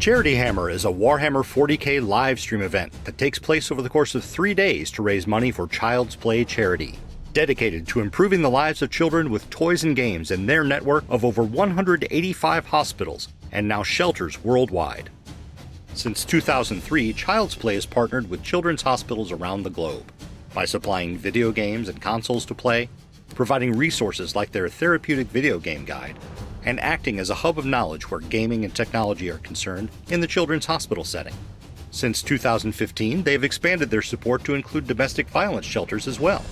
CharityHammer is a Warhammer 40k live stream event that takes place over the course of 3 days to raise money for Child's Play charity, dedicated to improving the lives of children with toys and games in their network of over 185 hospitals and now shelters worldwide. Since 2003, Child's Play has partnered with children's hospitals around the globe by supplying video games and consoles to play, providing resources like their therapeutic video game guide, and acting as a hub of knowledge where gaming and technology are concerned in the children's hospital setting. Since 2015, they have expanded their support to include domestic violence shelters as well.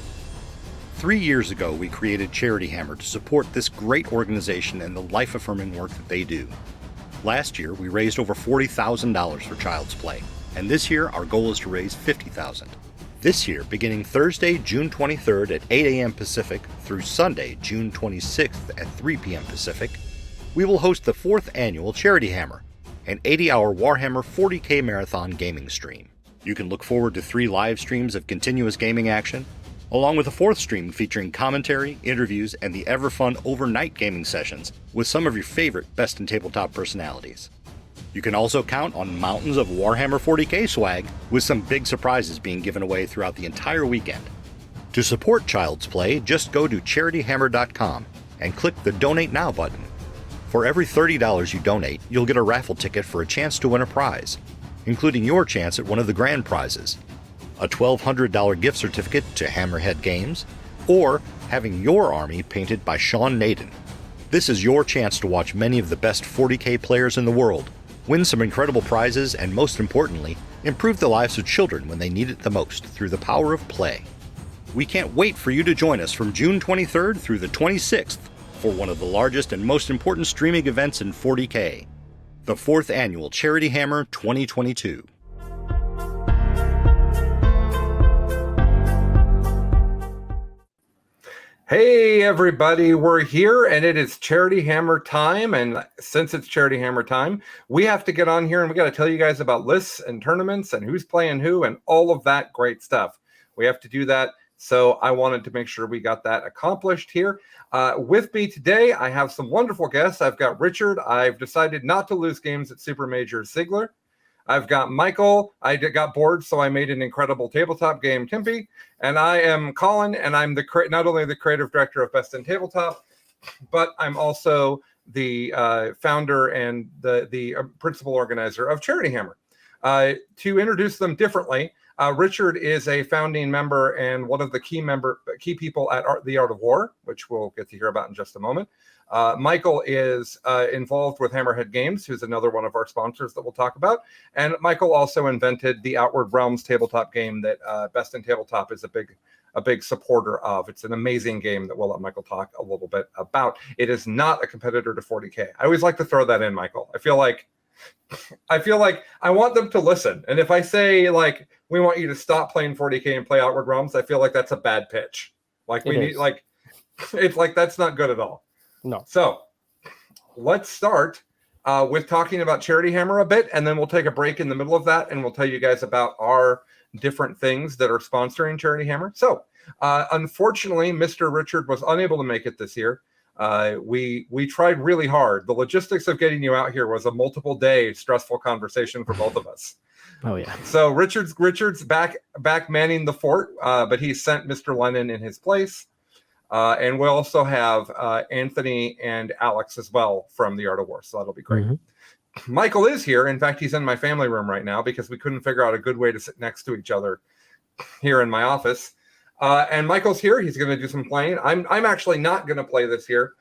3 years ago, we created CharityHammer to support this great organization and the life-affirming work that they do. Last year, we raised over $40,000 for Child's Play, and this year our goal is to raise $50,000. This year, beginning Thursday, June 23rd at 8 a.m. Pacific through Sunday, June 26th at 3 p.m. Pacific, we will host the 4th annual CharityHammer, an 80-hour Warhammer 40k marathon gaming stream. You can look forward to 3 live streams of continuous gaming action, along with a 4th stream featuring commentary, interviews, and the ever-fun overnight gaming sessions with some of your favorite Best in Tabletop personalities. You can also count on mountains of Warhammer 40k swag, with some big surprises being given away throughout the entire weekend. To support Child's Play, just go to CharityHammer.com and click the Donate Now button. For every $30 you donate, you'll get a raffle ticket for a chance to win a prize, including your chance at one of the grand prizes, a $1,200 gift certificate to Hammerhead Games, or having your army painted by Sean Naden. This is your chance to watch many of the best 40k players in the world, win some incredible prizes, and most importantly, improve the lives of children when they need it the most through the power of play. We can't wait for you to join us from June 23rd through the 26th for one of the largest and most important streaming events in 40k, the 4th annual CharityHammer 2022. Hey everybody, we're here and it is CharityHammer time, and since it's CharityHammer time, we have to get on here and we got to tell you guys about lists and tournaments and who's playing who and all of that great stuff. We have to do that, so I wanted to make sure we got that accomplished here. With me today, I have some wonderful guests. I've got Richard. I've decided not to lose games at Super Major Ziegler. I've got Michael. I got bored, so I made an incredible tabletop game, Timpy. And I am Colin, and I'm not only the creative director of Best in Tabletop, but I'm also the founder and the principal organizer of CharityHammer. To introduce them differently, Richard is a founding member and one of the key people at The Art of War, which we'll get to hear about in just a moment. Michael is involved with Hammerhead Games, who's another one of our sponsors that we'll talk about. And Michael also invented the Outward Realms tabletop game that Best in Tabletop is a big supporter of. It's an amazing game that we'll let Michael talk a little bit about. It is not a competitor to 40K. I always like to throw that in, Michael. I feel like I want them to listen. And if I say, like, we want you to stop playing 40K and play Outward Realms, I feel like that's a bad pitch. Like, it's like, that's not good at all. No. So let's start with talking about CharityHammer a bit, and then we'll take a break in the middle of that, and we'll tell you guys about our different things that are sponsoring CharityHammer. So unfortunately, Mr. Richard was unable to make it this year. We tried really hard. The logistics of getting you out here was a multiple day stressful conversation for both of us. Oh yeah. So Richard's back manning the fort, but he sent Mr. Lennon in his place. And we'll also have Anthony and Alex as well from The Art of War, so that'll be great. Mm-hmm. Michael is here. In fact, he's in my family room right now because we couldn't figure out a good way to sit next to each other here in my office. And Michael's here. He's going to do some playing. I'm actually not going to play this year,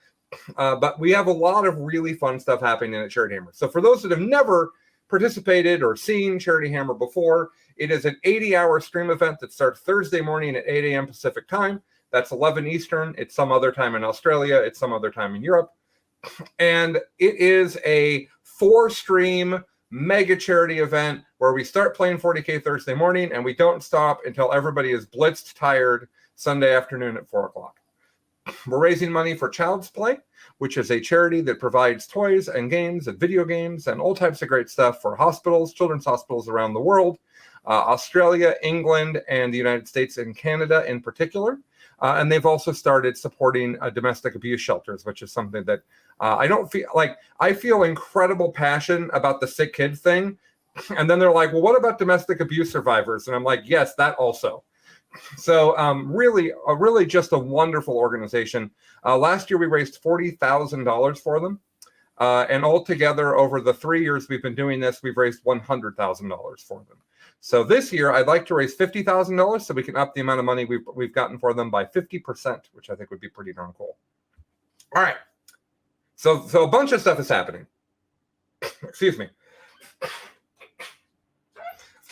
but we have a lot of really fun stuff happening at CharityHammer. So for those that have never participated or seen CharityHammer before, it is an 80-hour stream event that starts Thursday morning at 8 a.m. Pacific time. That's 11 Eastern. It's some other time in Australia. It's some other time in Europe. And it is a 4-stream mega charity event where we start playing 40K Thursday morning and we don't stop until everybody is blitzed tired Sunday afternoon at 4 o'clock. We're raising money for Child's Play, which is a charity that provides toys and games and video games and all types of great stuff for hospitals, children's hospitals around the world, Australia, England, and the United States and Canada in particular. And they've also started supporting domestic abuse shelters, which is something that I don't feel like. I feel incredible passion about the sick kids thing. And then they're like, well, what about domestic abuse survivors? And I'm like, yes, that also. So really just a wonderful organization. Last year, we raised $40,000 for them. And altogether, over the 3 years we've been doing this, we've raised $100,000 for them. So this year, I'd like to raise $50,000 so we can up the amount of money we've gotten for them by 50%, which I think would be pretty darn cool. All right. So a bunch of stuff is happening. Excuse me. Of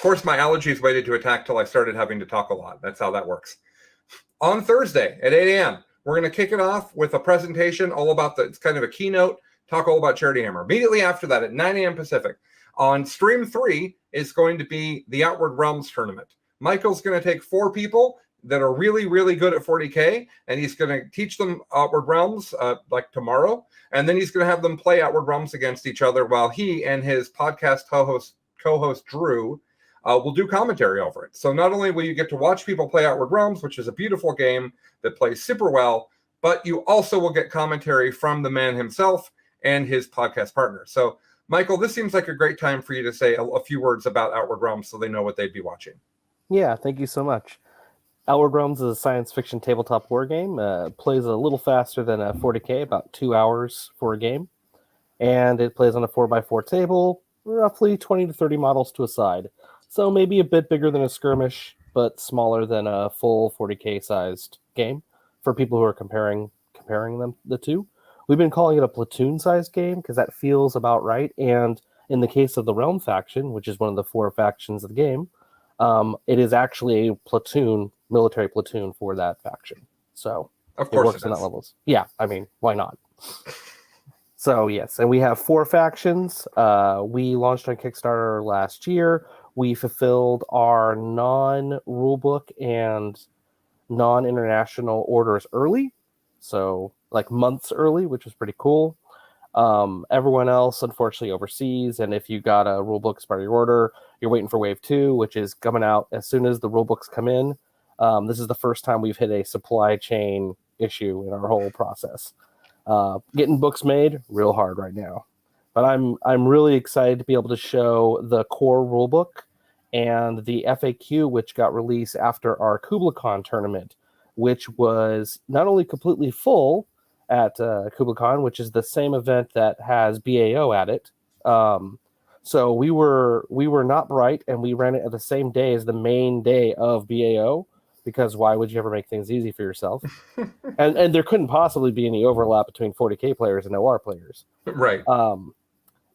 course, my allergies waited to attack till I started having to talk a lot. That's how that works. On Thursday at 8 a.m., we're going to kick it off with a presentation all about it's kind of a keynote, talk all about Charity Hammer. Immediately after that, at 9 a.m. Pacific, on stream 3 is going to be the Outward Realms tournament. Michael's going to take 4 people that are really, really good at 40K, and he's going to teach them Outward Realms like tomorrow, and then he's going to have them play Outward Realms against each other while he and his podcast co-host Drew will do commentary over it. So not only will you get to watch people play Outward Realms, which is a beautiful game that plays super well, but you also will get commentary from the man himself and his podcast partner. So, Michael, this seems like a great time for you to say a few words about Outward Realms so they know what they'd be watching. Yeah, thank you so much. Outward Realms is a science fiction tabletop war game. Plays a little faster than a 40K, about 2 hours for a game. And it plays on a 4x4 table, roughly 20 to 30 models to a side. So maybe a bit bigger than a skirmish, but smaller than a full 40K sized game for people who are comparing the two. We've been calling it a platoon sized game because that feels about right. And in the case of the Realm faction, which is one of the 4 factions of the game, it is actually a platoon, military platoon for that faction. So of course it works on that levels. Yeah, I mean, why not? So yes, and we have 4 factions. We launched on Kickstarter last year. We fulfilled our non-rulebook and non-international orders early, so like months early, which was pretty cool. Everyone else, unfortunately, overseas, and if you got a rulebook as part of your order, you're waiting for Wave 2, which is coming out as soon as the rulebooks come in. This is the first time we've hit a supply chain issue in our whole process. Getting books made, real hard right now. But I'm really excited to be able to show the core rulebook and the FAQ, which got released after our KublaCon tournament, which was not only completely full at KublaCon, which is the same event that has BAO at it. So we were not bright, and we ran it at the same day as the main day of BAO, because why would you ever make things easy for yourself? and there couldn't possibly be any overlap between 40K players and OR players. Right.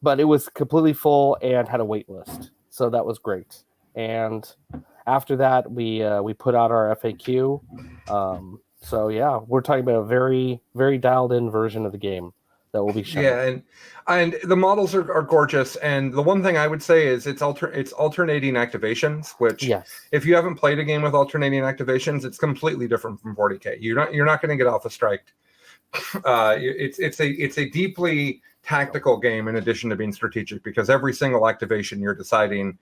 But it was completely full and had a wait list. So that was great. And after that, we put out our FAQ. So yeah, we're talking about a very, very dialed in version of the game that will be shown. Yeah, and the models are gorgeous. And the one thing I would say is it's alternating activations, which yes. If you haven't played a game with alternating activations, it's completely different from 40K. You're not going to get Alpha Strike. It's a deeply tactical game in addition to being strategic, because every single activation you're deciding,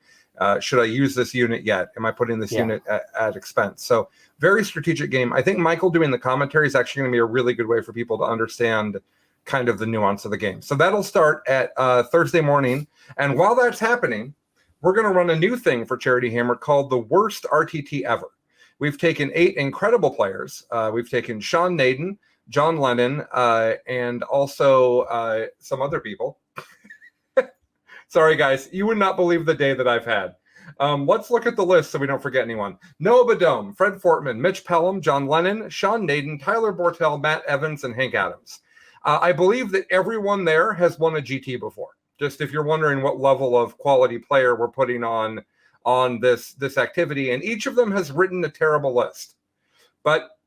should I use this unit yet? Am I putting this unit at expense? So very strategic game. I think Michael doing the commentary is actually going to be a really good way for people to understand kind of the nuance of the game. So that'll start at Thursday morning. And while that's happening, we're going to run a new thing for Charity Hammer called the Worst RTT Ever. We've taken 8 incredible players. We've taken Sean Naden, John Lennon, and also some other people. Sorry, guys. You would not believe the day that I've had. Let's look at the list so we don't forget anyone. Noah Badome, Fred Fortman, Mitch Pelham, John Lennon, Sean Naden, Tyler Bortel, Matt Evans, and Hank Adams. I believe that everyone there has won a GT before. Just if you're wondering what level of quality player we're putting on this activity, and each of them has written a terrible list. But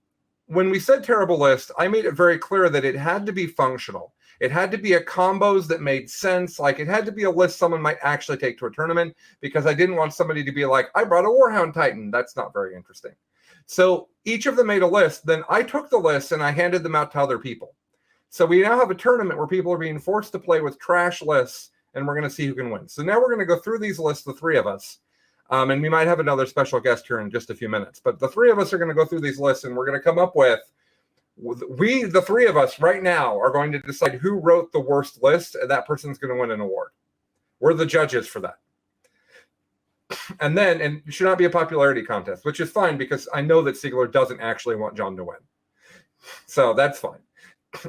when we said terrible list, I made it very clear that it had to be functional. It had to be a combos that made sense. Like, it had to be a list someone might actually take to a tournament, because I didn't want somebody to be like, I brought a Warhound Titan. That's not very interesting. So each of them made a list. Then I took the list and I handed them out to other people. So we now have a tournament where people are being forced to play with trash lists, and we're going to see who can win. So now we're going to go through these lists, the 3 of us. And we might have another special guest here in just a few minutes. But the three of us are going to go through these lists, and we're going to come up with, the three of us right now are going to decide who wrote the worst list, and that person's going to win an award. We're the judges for that. And it should not be a popularity contest, which is fine because I know that Siegler doesn't actually want John to win. So that's fine.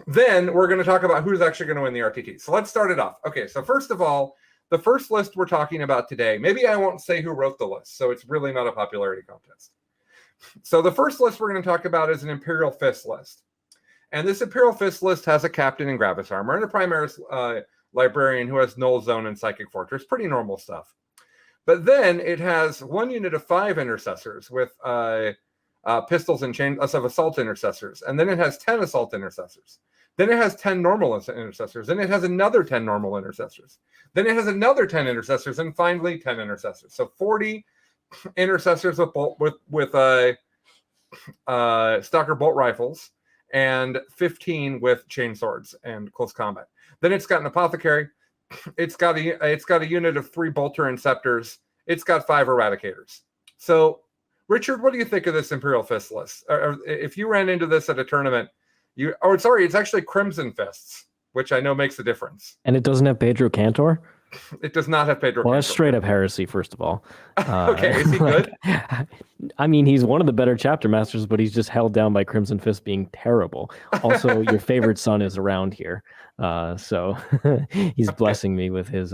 Then we're going to talk about who's actually going to win the RTT. So let's start it off. Okay, so first of all, the first list we're talking about today, maybe I won't say who wrote the list, so it's really not a popularity contest. So the first list we're going to talk about is an Imperial Fist list. And this Imperial Fist list has a captain in Gravis armor and a Primaris librarian who has Null Zone and Psychic Fortress. Pretty normal stuff. But then it has one unit of 5 intercessors with pistols and chains of assault intercessors. And then it has 10 assault intercessors. Then it has 10 normal intercessors. Then it has another 10 normal intercessors. Then it has another 10 intercessors, and finally 10 intercessors. So 40 intercessors with Stalker bolt rifles, and 15 with chain swords and close combat. Then it's got an apothecary. It's got a unit of 3 bolter and scepters. It's got 5 eradicators. So, Richard, what do you think of this Imperial Fist list? Or if you ran into this at a tournament, it's actually Crimson Fists, which I know makes a difference. And it doesn't have Pedro Cantor? It does not have Pedro Cantor. Well, that's straight up heresy, first of all. Okay, is he good? I mean, he's one of the better chapter masters, but he's just held down by Crimson Fist being terrible. Also, your favorite son is around here. So he's blessing me with his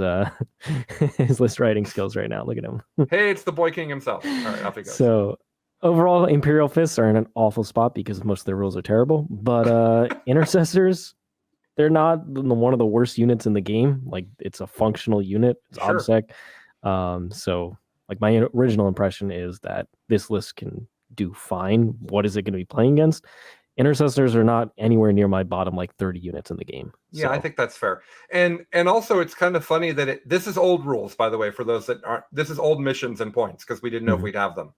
his list writing skills right now. Look at him. Hey, it's the Boy King himself. All right, off he goes. So overall, Imperial Fists are in an awful spot because most of their rules are terrible. But Intercessors, they're not one of the worst units in the game. Like, it's a functional unit. It's Sure. OBSEC. So like my original impression is that this list can do fine. What is it going to be playing against? Intercessors are not anywhere near my bottom 30 units in the game. Yeah, I think that's fair. And also it's kind of funny that this is old rules, by the way, for those that aren't. This is old missions and points because we didn't know if we'd have them.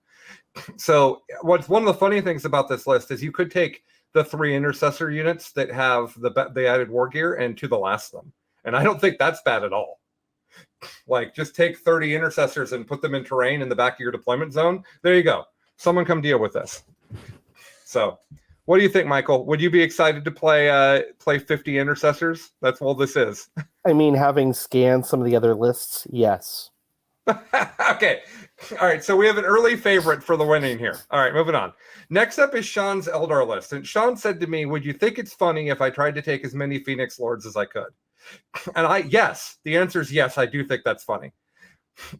So what's one of the funny things about this list is you could take the 3 intercessor units that have the added war gear and to the last them. And I don't think that's bad at all. Just take 30 intercessors and put them in terrain in the back of your deployment zone. There you go. Someone come deal with this. So what do you think, Michael? Would you be excited to play 50 intercessors? That's all this is. I mean, having scanned some of the other lists, yes. Okay. All right. So we have an early favorite for the winning here. All right. Moving on. Next up is Sean's Eldar list. And Sean said to me, would you think it's funny if I tried to take as many Phoenix Lords as I could? And yes. The answer is yes. I do think that's funny.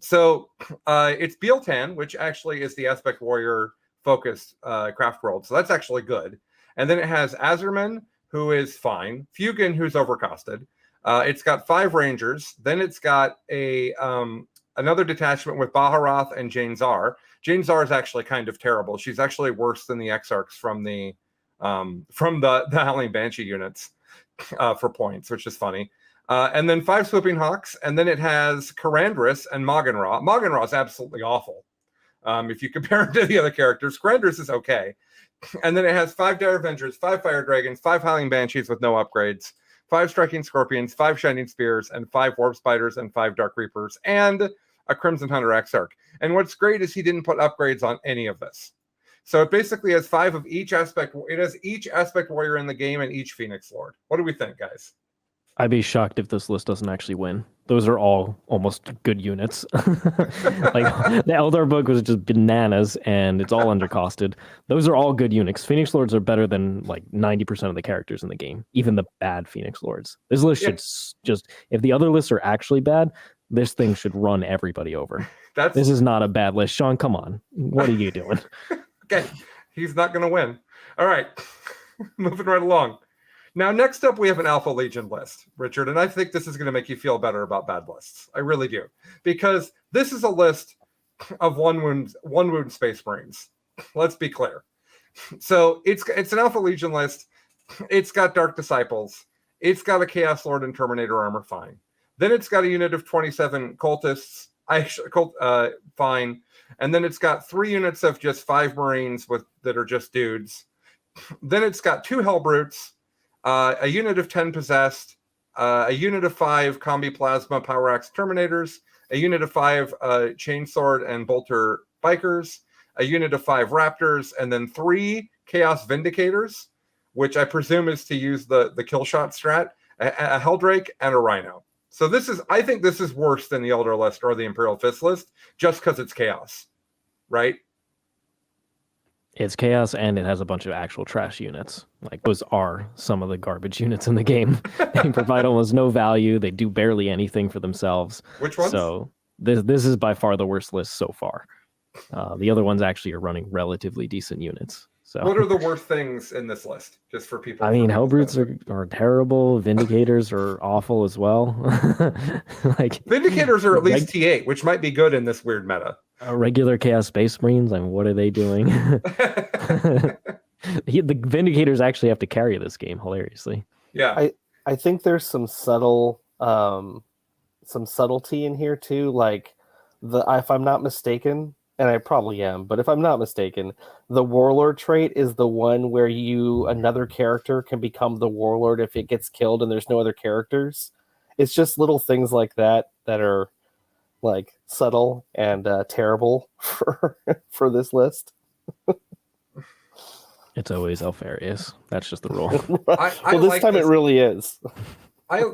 So it's Biel-Tan, which actually is the Aspect Warrior focused craft world. So that's actually good. And then it has Azerman, who is fine. Fugan, who's overcosted. It's got 5 Rangers. Then it's got another detachment with Baharath and Jane Zar. Jane Zar is actually kind of terrible. She's actually worse than the Exarchs from the Howling Banshee units for points, which is funny. And then 5 Swooping Hawks. And then it has Karandris and Maganra. Maganra is absolutely awful. If you compare him to the other characters, Karandris is okay. And then it has 5 Dire Avengers, 5 Fire Dragons, 5 Howling Banshees with no upgrades, 5 Striking Scorpions, 5 Shining Spears, and 5 Warp Spiders, and 5 Dark Reapers, and a Crimson Hunter Exarch. And what's great is he didn't put upgrades on any of this. So it basically has 5 of each aspect. It has each Aspect Warrior in the game and each Phoenix Lord. What do we think, guys? I'd be shocked if this list doesn't actually win. Those are all almost good units. The Eldar book was just bananas, and it's all undercosted. Those are all good units. Phoenix Lords are better than 90% of the characters in the game, even the bad Phoenix Lords. This list should just, if the other lists are actually bad, this thing should run everybody over. This is not a bad list. Sean, come on. What are you doing? Okay, he's not going to win. All right, moving right along. Now, next up, we have an Alpha Legion list, Richard, and I think this is going to make you feel better about bad lists. I really do, because this is a list of one wound Space Marines. Let's be clear. So it's an Alpha Legion list. It's got Dark Disciples. It's got a Chaos Lord and Terminator armor, fine. Then it's got a unit of 27 cultists, fine. And then it's got 3 units of just 5 Marines that are just dudes. Then it's got 2 Hellbrutes, a unit of 10 possessed, a unit of 5 Combi Plasma Power Axe Terminators, a unit of 5 Chainsword and Bolter Bikers, a unit of 5 Raptors, and then 3 Chaos Vindicators, which I presume is to use the kill shot strat, a Helldrake, and a Rhino. So I think this is worse than the Elder list or the Imperial Fist list, just because it's Chaos, right? It's Chaos, and it has a bunch of actual trash units. Like, those are some of the garbage units in the game. They provide almost no value. They do barely anything for themselves. Which ones? So this is by far the worst list so far. The other ones actually are running relatively decent units. So what are the worst things in this list, just for people? I mean, Hellbrutes are terrible. Vindicators are awful as well. Like, Vindicators are at least T8, which might be good in this weird meta. Regular Chaos Space Marines, I mean, what are they doing? The Vindicators actually have to carry this game, hilariously. Yeah. I think there's some subtlety in here too. Like, if I'm not mistaken, and I probably am, but if I'm not mistaken, the Warlord trait is the one where another character can become the Warlord if it gets killed and there's no other characters. It's just little things like that are like subtle and terrible for this list. It's always Alfarius. That's just the rule. Well, this time it really is.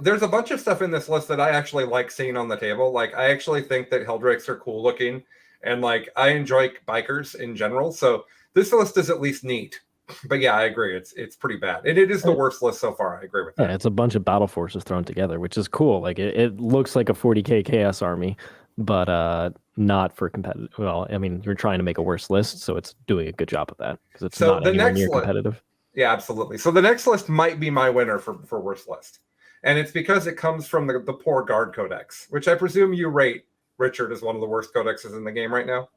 There's a bunch of stuff in this list that I actually like seeing on the table. Like, I actually think that Helldrakes are cool looking, and like, I enjoy bikers in general. So this list is at least neat. But yeah, I agree. It's pretty bad. And it is the worst list so far. I agree with that. Yeah, it's a bunch of battle forces thrown together, which is cool. Like, it looks like a 40k Chaos army, but not for competitive. Well, I mean, you're trying to make a worse list, so it's doing a good job of that, because it's not anywhere near competitive. Yeah, absolutely. So the next list might be my winner for worst list. And it's because it comes from the poor Guard Codex, which I presume you rate, Richard, as one of the worst codexes in the game right now.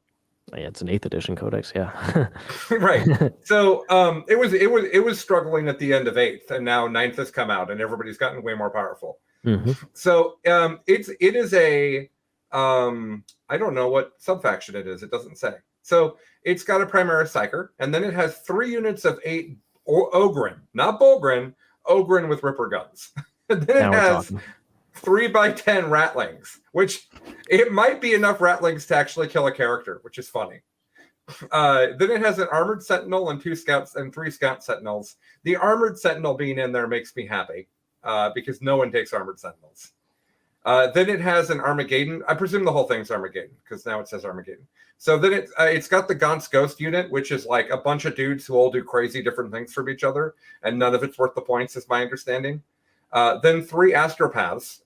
Yeah, it's an 8th edition codex, yeah. Right. So it was struggling at the end of 8th, and now 9th has come out, and everybody's gotten way more powerful. Mm-hmm. So it is a I don't know what subfaction it is. It doesn't say. So it's got a Primaris Psyker, and then it has 3 units of 8 Ogren, not Bolgren, Ogren with Ripper guns. And then it has 3x10 Ratlings, which it might be enough Ratlings to actually kill a character, which is funny. Then it has an Armored Sentinel and 2 Scouts and 3 Scout Sentinels. The Armored Sentinel being in there makes me happy, because no one takes Armored Sentinels. Then it has an Armageddon. I presume the whole thing's Armageddon, because now it says Armageddon. So then it's got the Gaunt's Ghost unit, which is like a bunch of dudes who all do crazy different things from each other, and none of it's worth the points, is my understanding. Then 3 Astropaths,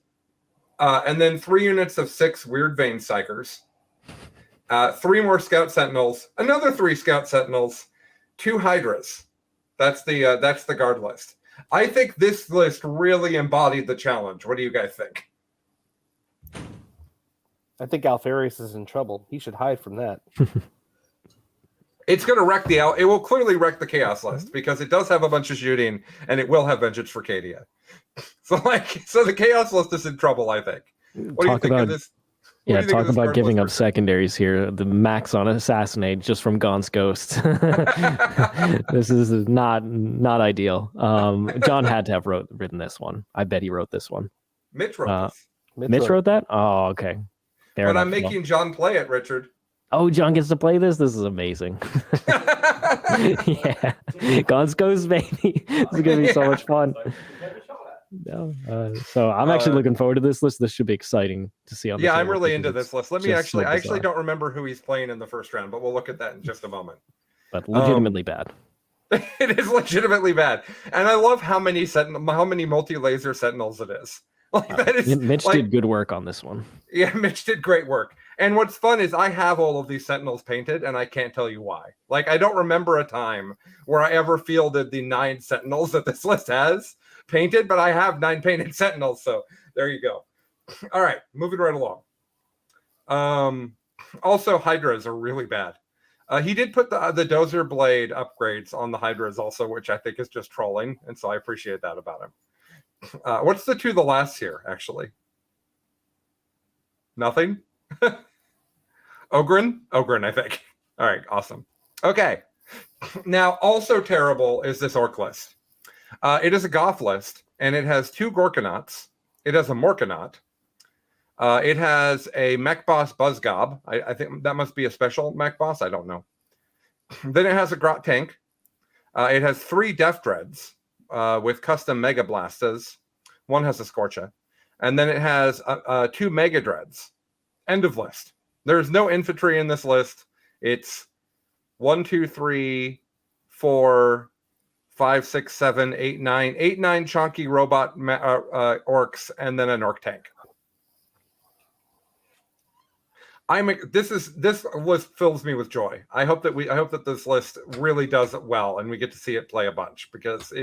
and then 3 units of 6 Weird Vein Psychers, 3 more Scout Sentinels, another 3 Scout Sentinels, 2 Hydras. That's the guard list. I think this list really embodied the challenge. What do you guys think? I think Alfarius is in trouble. He should hide from that. It's going to wreck it will clearly wreck the Chaos list, because it does have a bunch of shooting, and it will have Vengeance for Cadia. So the Chaos list is in trouble, I think. What do you think of this? Yeah, talk about giving up secondaries here. The max on Assassinate just from Gaunt's Ghost. This is not ideal. John had to have written this one. I bet he wrote this one. Mitch wrote this. Mitch wrote that? Oh, okay. Fair enough. I'm making John play it, Richard. Oh, John gets to play this? This is amazing. Yeah. Gaunt's Ghost, baby. This is going to be so much fun. No, so I'm actually looking forward to this list. This should be exciting to see. On I'm really into this list. I actually don't remember who he's playing in the first round, but we'll look at that in just a moment. But legitimately bad. It is legitimately bad, and I love how many multi-laser sentinels it is. Like, that is, Mitch did good work on this one. Yeah, Mitch did great work. And what's fun is I have all of these sentinels painted, and I can't tell you why. Like, I don't remember a time where I ever fielded the 9 sentinels that this list has painted, but I have 9 painted sentinels, so there you go. All right, moving right along. Also, Hydras are really bad. He did put the Dozer Blade upgrades on the Hydras also, which I think is just trolling, and so I appreciate that about him. What's the 2 the last here, actually? Nothing? Ogren, I think. All right, awesome. Okay. Now, also terrible is this Orc list. It is a Goth list, and it has 2 Gorkanauts, It has a Morkanaut. It has a Mech Boss Buzzgob. I think that must be a special Mech Boss. I don't know. Then it has a Grot Tank. It has 3 Death Dreads with custom Mega Blastas. One has a Scorcha. And then it has 2 Mega Dreads. End of list. There's no infantry in this list. It's 1, 2, 3, 4, 5, 6, 7, 8, 9. 8, 9 chunky robot orcs, and then an orc tank. This list fills me with joy. I hope that this list really does it well, and we get to see it play a bunch, because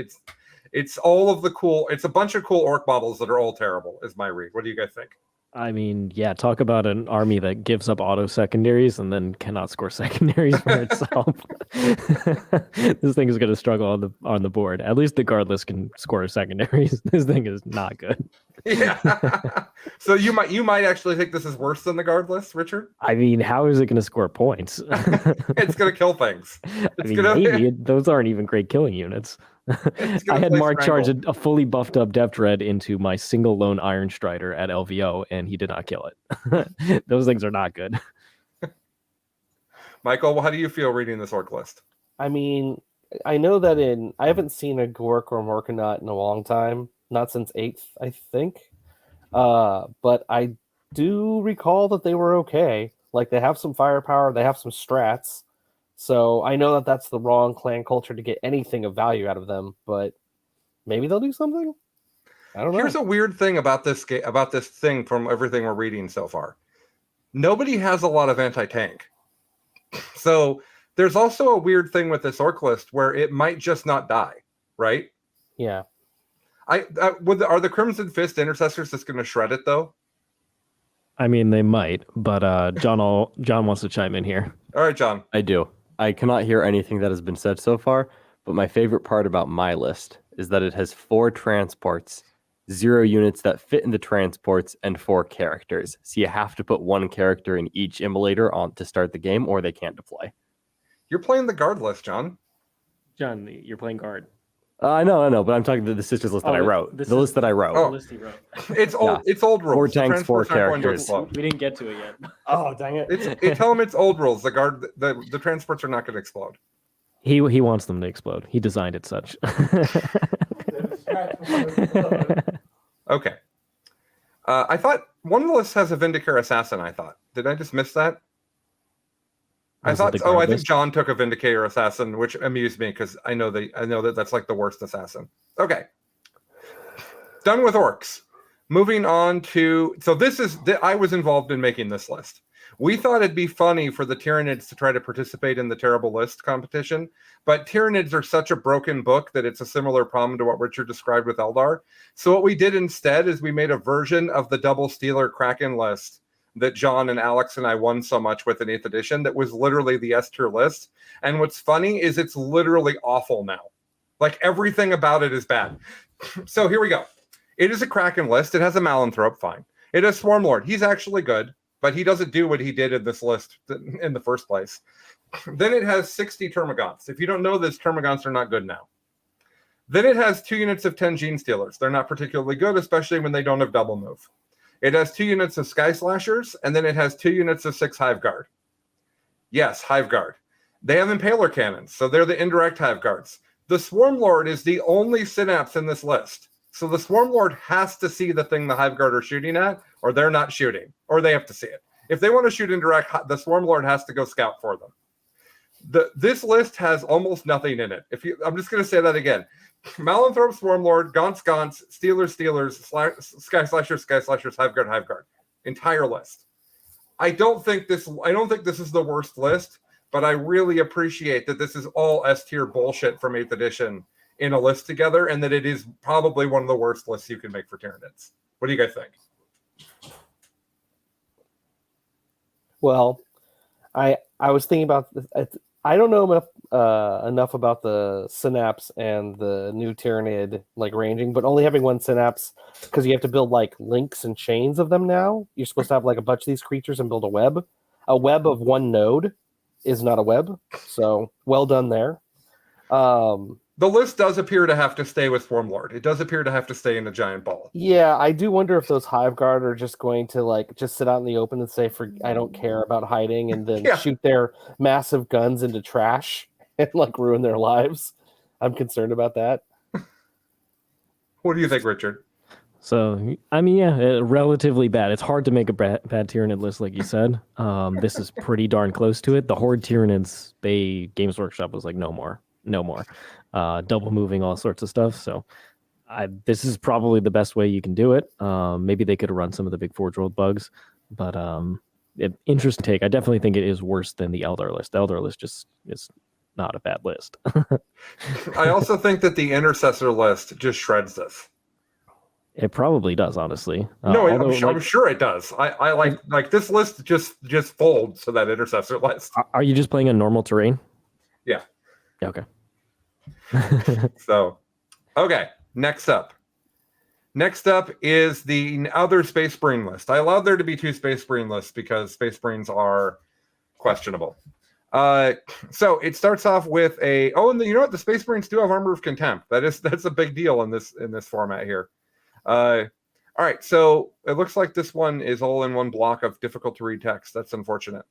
it's all of the cool. It's a bunch of cool orc models that are all terrible. Is my read. What do you guys think? I mean, yeah, talk about an army that gives up auto secondaries and then cannot score secondaries for itself. This thing is going to struggle on the board. At least the guardless can score secondaries. This thing is not good. Yeah. So you might actually think this is worse than the guardless, Richard? I mean, how is it going to score points? It's going to kill things. Maybe those aren't even great killing units. I had Mark charge a fully buffed up Death Dread into my single lone Iron Strider at LVO, and he did not kill it. Those things are not good. Michael, how do you feel reading this orc list? I mean, I know that I haven't seen a Gork or Morkanaut in a long time, not since 8th, I think. But I do recall that they were okay. Like, they have some firepower, they have some strats. So I know that that's the wrong clan culture to get anything of value out of them, but maybe they'll do something. I don't know. Here's a weird thing about this thing from everything we're reading so far. Nobody has a lot of anti-tank. So there's also a weird thing with this orc list where it might just not die, right? Yeah. Are the Crimson Fist intercessors just going to shred it though? I mean, they might, but John wants to chime in here. All right, John. I do. I cannot hear anything that has been said so far, but my favorite part about my list is that it has 4 transports, 0 units that fit in the transports, and 4 characters. So you have to put 1 character in each immolator on to start the game, or they can't deploy. You're playing the guard list, John. John, you're playing guard. I know, but I'm talking the sisters list that I wrote. The list that I wrote. Oh. The list he wrote. It's old. Yeah. It's old rules. 4 The tanks, 4 transports aren't going to characters. explode. We didn't get to it yet. Oh, dang it. Tell him it's old rules. The transports are not going to explode. He wants them to explode. He designed it such. Okay. I thought one of the lists has a Vindicare Assassin. I thought. Did I just miss that? I Was it thought. the Oh, I guard think list? John took a Vindicator Assassin, which amused me because I know that that's like the worst assassin. Okay. Done with orcs. Moving on to I was involved in making this list. We thought it'd be funny for the Tyranids to try to participate in the terrible list competition, but Tyranids are such a broken book that it's a similar problem to what Richard described with Eldar. So what we did instead is we made a version of the Double Stealer Kraken list that John and Alex and I won so much with in 8th edition that was literally the S-tier list. And what's funny is it's literally awful now. Like, everything about it is bad. So here we go. It is a Kraken list. It has a Malanthrope, fine. It has Swarmlord. He's actually good, but he doesn't do what he did in this list in the first place. Then it has 60 Termagants. If you don't know this, Termagants are not good now. Then it has 2 units of 10 Gene Stealers. They're not particularly good, especially when they don't have double move. It has 2 units of Sky Slashers, and then it has 2 units of 6 Hive Guard. Yes, Hive Guard. They have Impaler Cannons, so they're the indirect Hive Guards. The Swarmlord is the only synapse in this list. So the Swarmlord has to see the thing the Hive Guard are shooting at, or they're not shooting, or they have to see it. If they want to shoot indirect, the Swarmlord has to go scout for them. This list has almost nothing in it. I'm just going to say that again. Malanthrope, Swarmlord, Gaunts, Stealers, Sky Slashers, Hive Guard. Entire list. I don't think this is the worst list, but I really appreciate that this is all S-tier bullshit from 8th edition in a list together, and that it is probably one of the worst lists you can make for Tyranids. What do you guys think? Well, I was thinking about I don't know enough about the synapse and the new Tyranid like ranging, but only having 1 synapse because you have to build like links and chains of them now. You're supposed to have like a bunch of these creatures and build a web. A web of 1 node is not a web, so well done there. The list does appear to have to stay with Swarmlord. It does appear to have to stay in a giant ball. Yeah, I do wonder if those Hive Guard are just going to like just sit out in the open and say, I don't care about hiding, and then shoot their massive guns into trash and like ruin their lives. I'm concerned about that. What do you think, Richard? So, I mean, yeah, relatively bad. It's hard to make a bad Tyranid list, like you said. This is pretty darn close to it. The Horde Tyranids, Games Workshop was like, no more. Double moving, all sorts of stuff. So, this is probably the best way you can do it. Maybe they could run some of the big Forge World bugs, but interesting take. I definitely think it is worse than the Eldar list. The Eldar list just is not a bad list. I also think that the Intercessor list just shreds this. It probably does, honestly. No, I'm sure it does. I like this list just folds to that Intercessor list. Are you just playing a normal terrain? Yeah. Okay. So, okay. Next up is the other Space Marine list. I allowed there to be 2 Space Marine lists because Space Marines are questionable. So it starts off with and you know what? The Space Marines do have Armor of Contempt. That's a big deal in this format here. All right, so it looks like this one is all in one block of difficult to read text. That's unfortunate.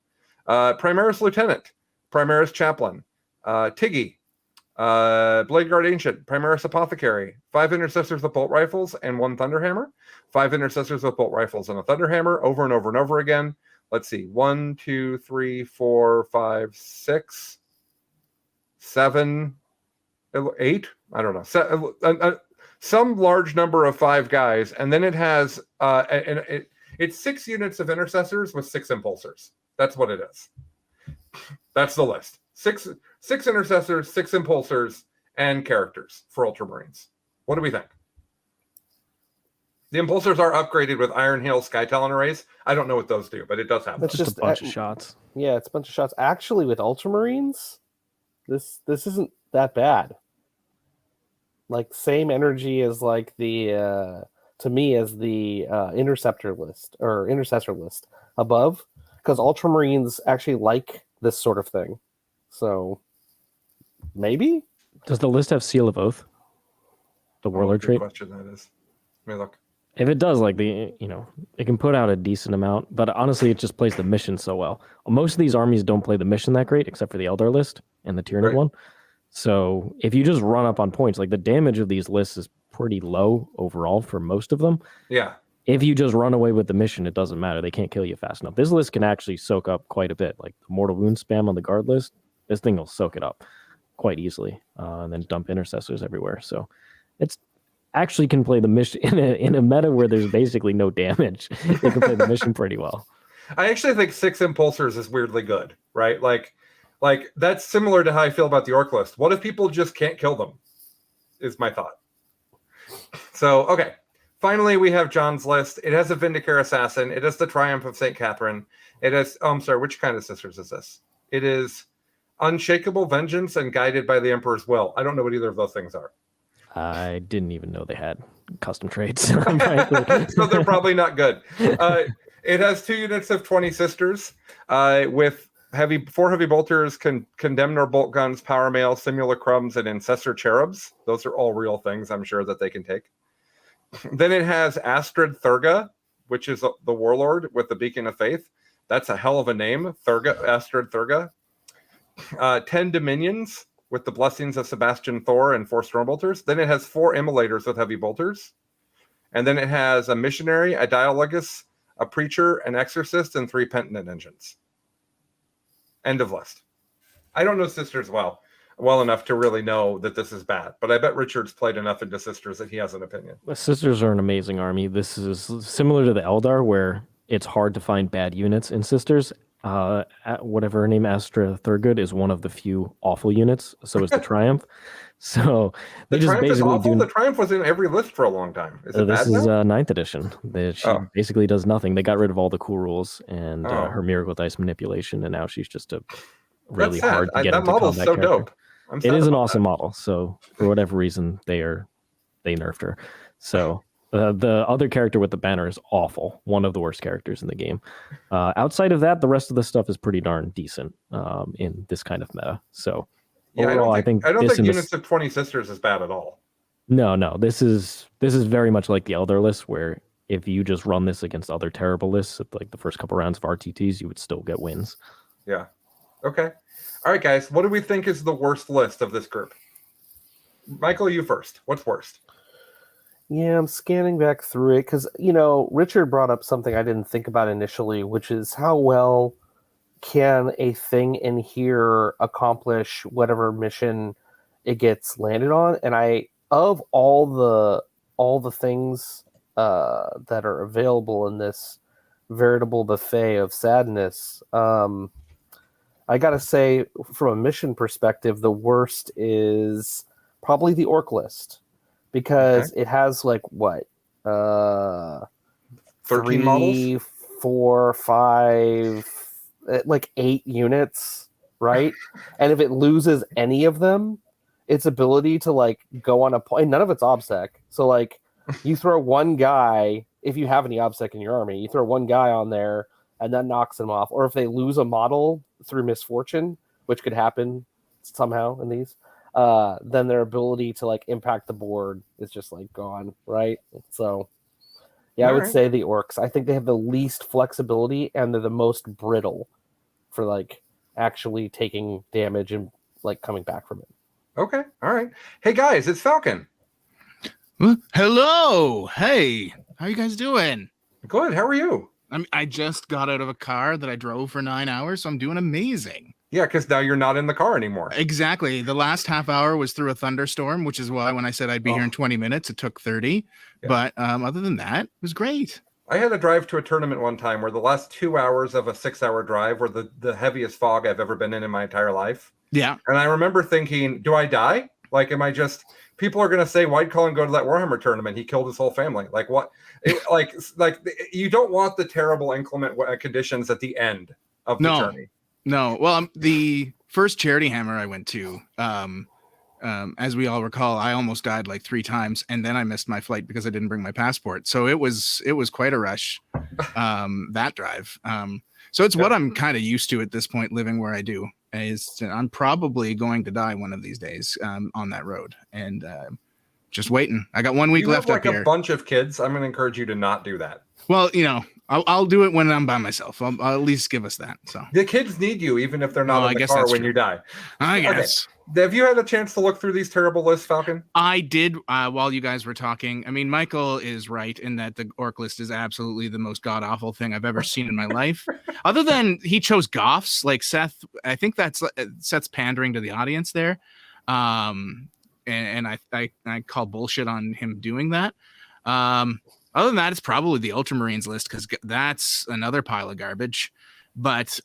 Primaris Lieutenant, Primaris Chaplain, Tiggy, Blade Guard Ancient, Primaris Apothecary, 5 Intercessors with Bolt Rifles and 1 Thunderhammer, 5 Intercessors with Bolt Rifles and a Thunderhammer over and over and over again. Let's see, 1, 2, 3, 4, 5, 6, 7, 8. I don't know. Some large number of 5 guys, and then it has it's 6 units of Intercessors with 6 Impulsors. That's what it is. That's the list. Six Intercessors, 6 Impulsors, and characters for Ultramarines. What do we think? The Impulsors are upgraded with Iron Hail Sky Talon arrays. I don't know what those do, but it does have. That's just a bunch of shots. Yeah, it's a bunch of shots. Actually, with Ultramarines, this isn't that bad. Like same energy as like the to me as the Interceptor list or Intercessor list above, because Ultramarines actually like this sort of thing. So maybe. Does the list have Seal of Oath? The Warlord trait? Question that is. Let me look. If it does, like it can put out a decent amount, but honestly, it just plays the mission so well. Most of these armies don't play the mission that great, except for the Eldar list and the Tyranid one. So if you just run up on points, like the damage of these lists is pretty low overall for most of them. Yeah. If you just run away with the mission, it doesn't matter. They can't kill you fast enough. This list can actually soak up quite a bit. Like the Mortal Wound spam on the guard list, this thing will soak it up quite easily, and then dump Intercessors everywhere. So it's actually can play the mission in a meta where there's basically no damage. It can play the mission pretty well. I actually think 6 Impulsors is weirdly good, right? Like that's similar to how I feel about the Orc list. What if people just can't kill them? Is my thought. So, okay. Finally, we have John's list. It has a Vindicare Assassin. It has the Triumph of St. Catherine. It has, I'm sorry, which kind of sisters is this? It is Unshakable Vengeance and Guided by the Emperor's Will. I don't know what either of those things are. I didn't even know they had custom traits. So they're probably not good. It has 2 units of 20 sisters with 4 heavy bolters, condemnor bolt guns, power mail, simulacrums, and ancestor cherubs. Those are all real things I'm sure that they can take. Then it has Astrid Thurga, which is the warlord with the Beacon of Faith. That's a hell of a name, Astrid Thurga. 10 Dominions with the Blessings of Sebastian Thor and 4 Stormbolters. Then it has 4 Immolators with heavy bolters. And then it has a Missionary, a Dialogus, a Preacher, an Exorcist, and 3 Penitent Engines. End of list. I don't know Sisters well enough to really know that this is bad, but I bet Richard's played enough into Sisters that he has an opinion. Sisters are an amazing army. This is similar to the Eldar, where it's hard to find bad units in Sisters. Whatever her name, Astra Thurgood, is one of the few awful units. So is the Triumph. So they just basically do. The Triumph was in every list for a long time. Is it this bad is now? 9th edition. She basically does nothing. They got rid of all the cool rules and her Miracle Dice manipulation, and now she's just a really hard to get into model's combat so character. dope. It is an awesome model. So for whatever reason, they nerfed her. So the other character with the banner is awful. One of the worst characters in the game. Outside of that, the rest of the stuff is pretty darn decent in this kind of meta. So Yeah, Overall, I think I don't this think and Units of 20 Sisters is bad at all. No. This is very much like the other list, where if you just run this against other terrible lists, at like the first couple rounds of RTTs, you would still get wins. Yeah. Okay. All right, guys. What do we think is the worst list of this group? Michael, you first. What's worst? Yeah, I'm scanning back through it because, Richard brought up something I didn't think about initially, which is how well can a thing in here accomplish whatever mission it gets landed on. And of all the things that are available in this veritable buffet of sadness, I gotta say, from a mission perspective, the worst is probably the orc list. Because it has 13 3, models? 4, 5, 8 units, right? And if it loses any of them, its ability to go on a point, none of it's obsec. So you throw one guy, if you have any obsec in your army, you throw one guy on there and that knocks them off. Or if they lose a model through misfortune, which could happen somehow in these, then their ability to impact the board is just gone, right? So yeah, I would say the orcs. I think they have the least flexibility and they're the most brittle for actually taking damage and coming back from it. Okay. All right. Hey guys, it's Falcon. Hello. Hey, how you guys doing? Good. How are you? I just got out of a car that I drove for 9 hours, so I'm doing amazing. Yeah, because now you're not in the car anymore. Exactly. The last half hour was through a thunderstorm, which is why when I said I'd be here in 20 minutes, it took 30. Yeah. But other than that, it was great. I had a drive to a tournament one time where the last 2 hours of a 6-hour drive were the heaviest fog I've ever been in my entire life. Yeah. And I remember thinking, do I die? Am I just... People are going to say, why'd Colin go to that Warhammer tournament? He killed his whole family. What? You don't want the terrible inclement conditions at the end of the journey. No. Well, the first CharityHammer I went to, as we all recall, I almost died 3 times, and then I missed my flight because I didn't bring my passport. So it was quite a rush, that drive. So it's what I'm kind of used to at this point, living where I do. I'm probably going to die one of these days on that road, and just waiting. I got 1 week left up here. You have a bunch of kids. I'm going to encourage you to not do that. Well, I'll do it when I'm by myself. I'll at least give us that. So the kids need you, even if they're not in the car when you die. I guess. Okay. Have you had a chance to look through these terrible lists, Falcon? I did while you guys were talking. I mean, Michael is right in that the orc list is absolutely the most god-awful thing I've ever seen in my life. Other than he chose goths like Seth. I think that's Seth's pandering to the audience there. And I call bullshit on him doing that. Other than that, it's probably the Ultramarines list because that's another pile of garbage. But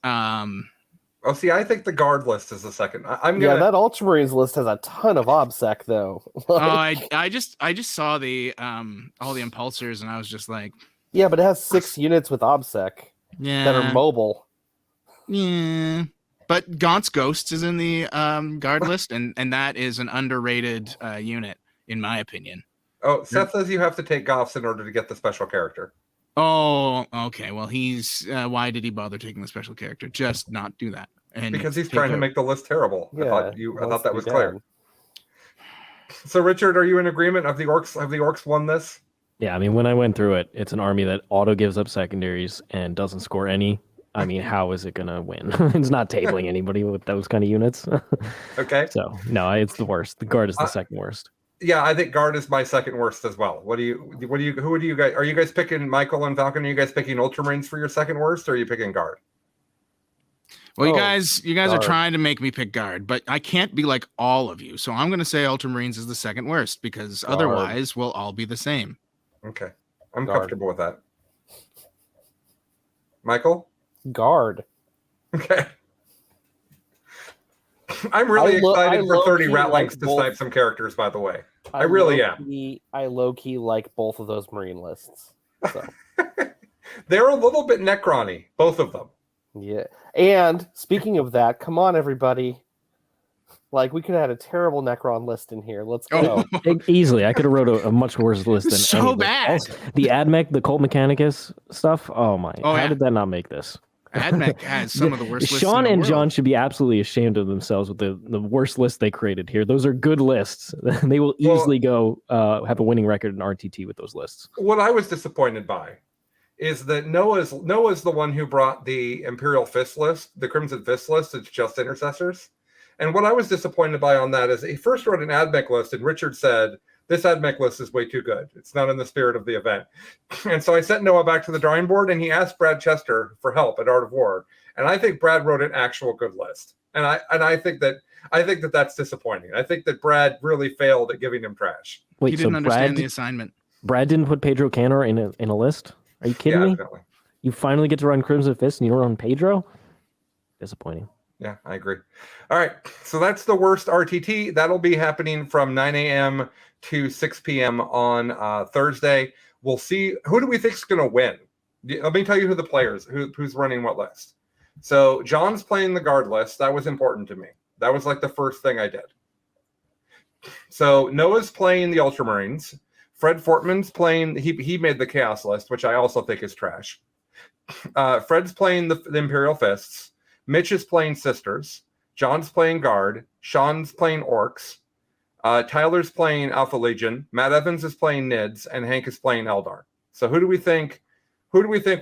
see, I think the guard list is the second. That Ultramarines list has a ton of obsec though. I just saw the all the impulsors and I was just like, yeah, but it has 6 units with obsec that are mobile. Yeah, but Gaunt's Ghosts is in the guard list, and that is an underrated unit in my opinion. Oh, Seth says you have to take Goths in order to get the special character. Oh, okay. Well, he's why did he bother taking the special character? Just not do that. And because he's trying to make the list terrible. Yeah, I thought that was clear. So, Richard, are you in agreement of the orcs? Have the orcs won this? Yeah, I mean, when I went through it, it's an army that auto gives up secondaries and doesn't score any. I mean, how is it gonna win? It's not tabling anybody with those kind of units. Okay. So no, it's the worst. The guard is the second worst. Yeah, I think guard is my second worst as well. Who do you guys? Are you guys picking Michael and Falcon? Are you guys picking Ultramarines for your second worst, or are you picking guard? Well, you guys are trying to make me pick guard, but I can't be like all of you. So I'm going to say Ultramarines is the second worst because otherwise we'll all be the same. Okay, I'm comfortable with that. Michael? Guard. Okay. I'm really excited for 30 Ratlinks to snipe some characters, by the way. I really am. I low-key like both of those Marine lists. So. They're a little bit Necron-y, both of them. Yeah. And speaking of that, come on, everybody. We could have had a terrible Necron list in here. Let's go. Easily. I could have wrote a much worse list than so bad. Also, the AdMech, the Cult Mechanicus stuff. Oh my. How did that not make this? AdMech has some of the worst lists Sean in the and world. John should be absolutely ashamed of themselves with the worst list they created here. Those are good lists. They will easily go have a winning record in RTT with those lists. What I was disappointed by is that Noah's the one who brought the Imperial Fist list, the Crimson Fist list. It's just intercessors. And what I was disappointed by on that is he first wrote an AdMech list, and Richard said, this AdMech list is way too good. It's not in the spirit of the event. And so I sent Noah back to the drawing board, and he asked Brad Chester for help at Art of War. And I think Brad wrote an actual good list. And I think that that's disappointing. I think that Brad really failed at giving him trash. Wait, He didn't understand the assignment. Brad didn't put Pedro Canor in a list? Are you kidding me? Definitely. You finally get to run Crimson Fist and you don't run Pedro? Disappointing. Yeah, I agree. All right, so that's the worst RTT. That'll be happening from 9 a.m. to 6 p.m. on Thursday. We'll see. Who do we think is going to win? Let me tell you who the players, who's running what list. So John's playing the guard list. That was important to me. That was like the first thing I did. So Noah's playing the Ultramarines. Fred Fortman's playing, he made the Chaos list, which I also think is trash. Fred's playing the Imperial Fists. Mitch is playing Sisters. John's playing Guard. Sean's playing Orcs. Tyler's playing Alpha Legion. Matt Evans is playing Nids, and Hank is playing Eldar. So who do we think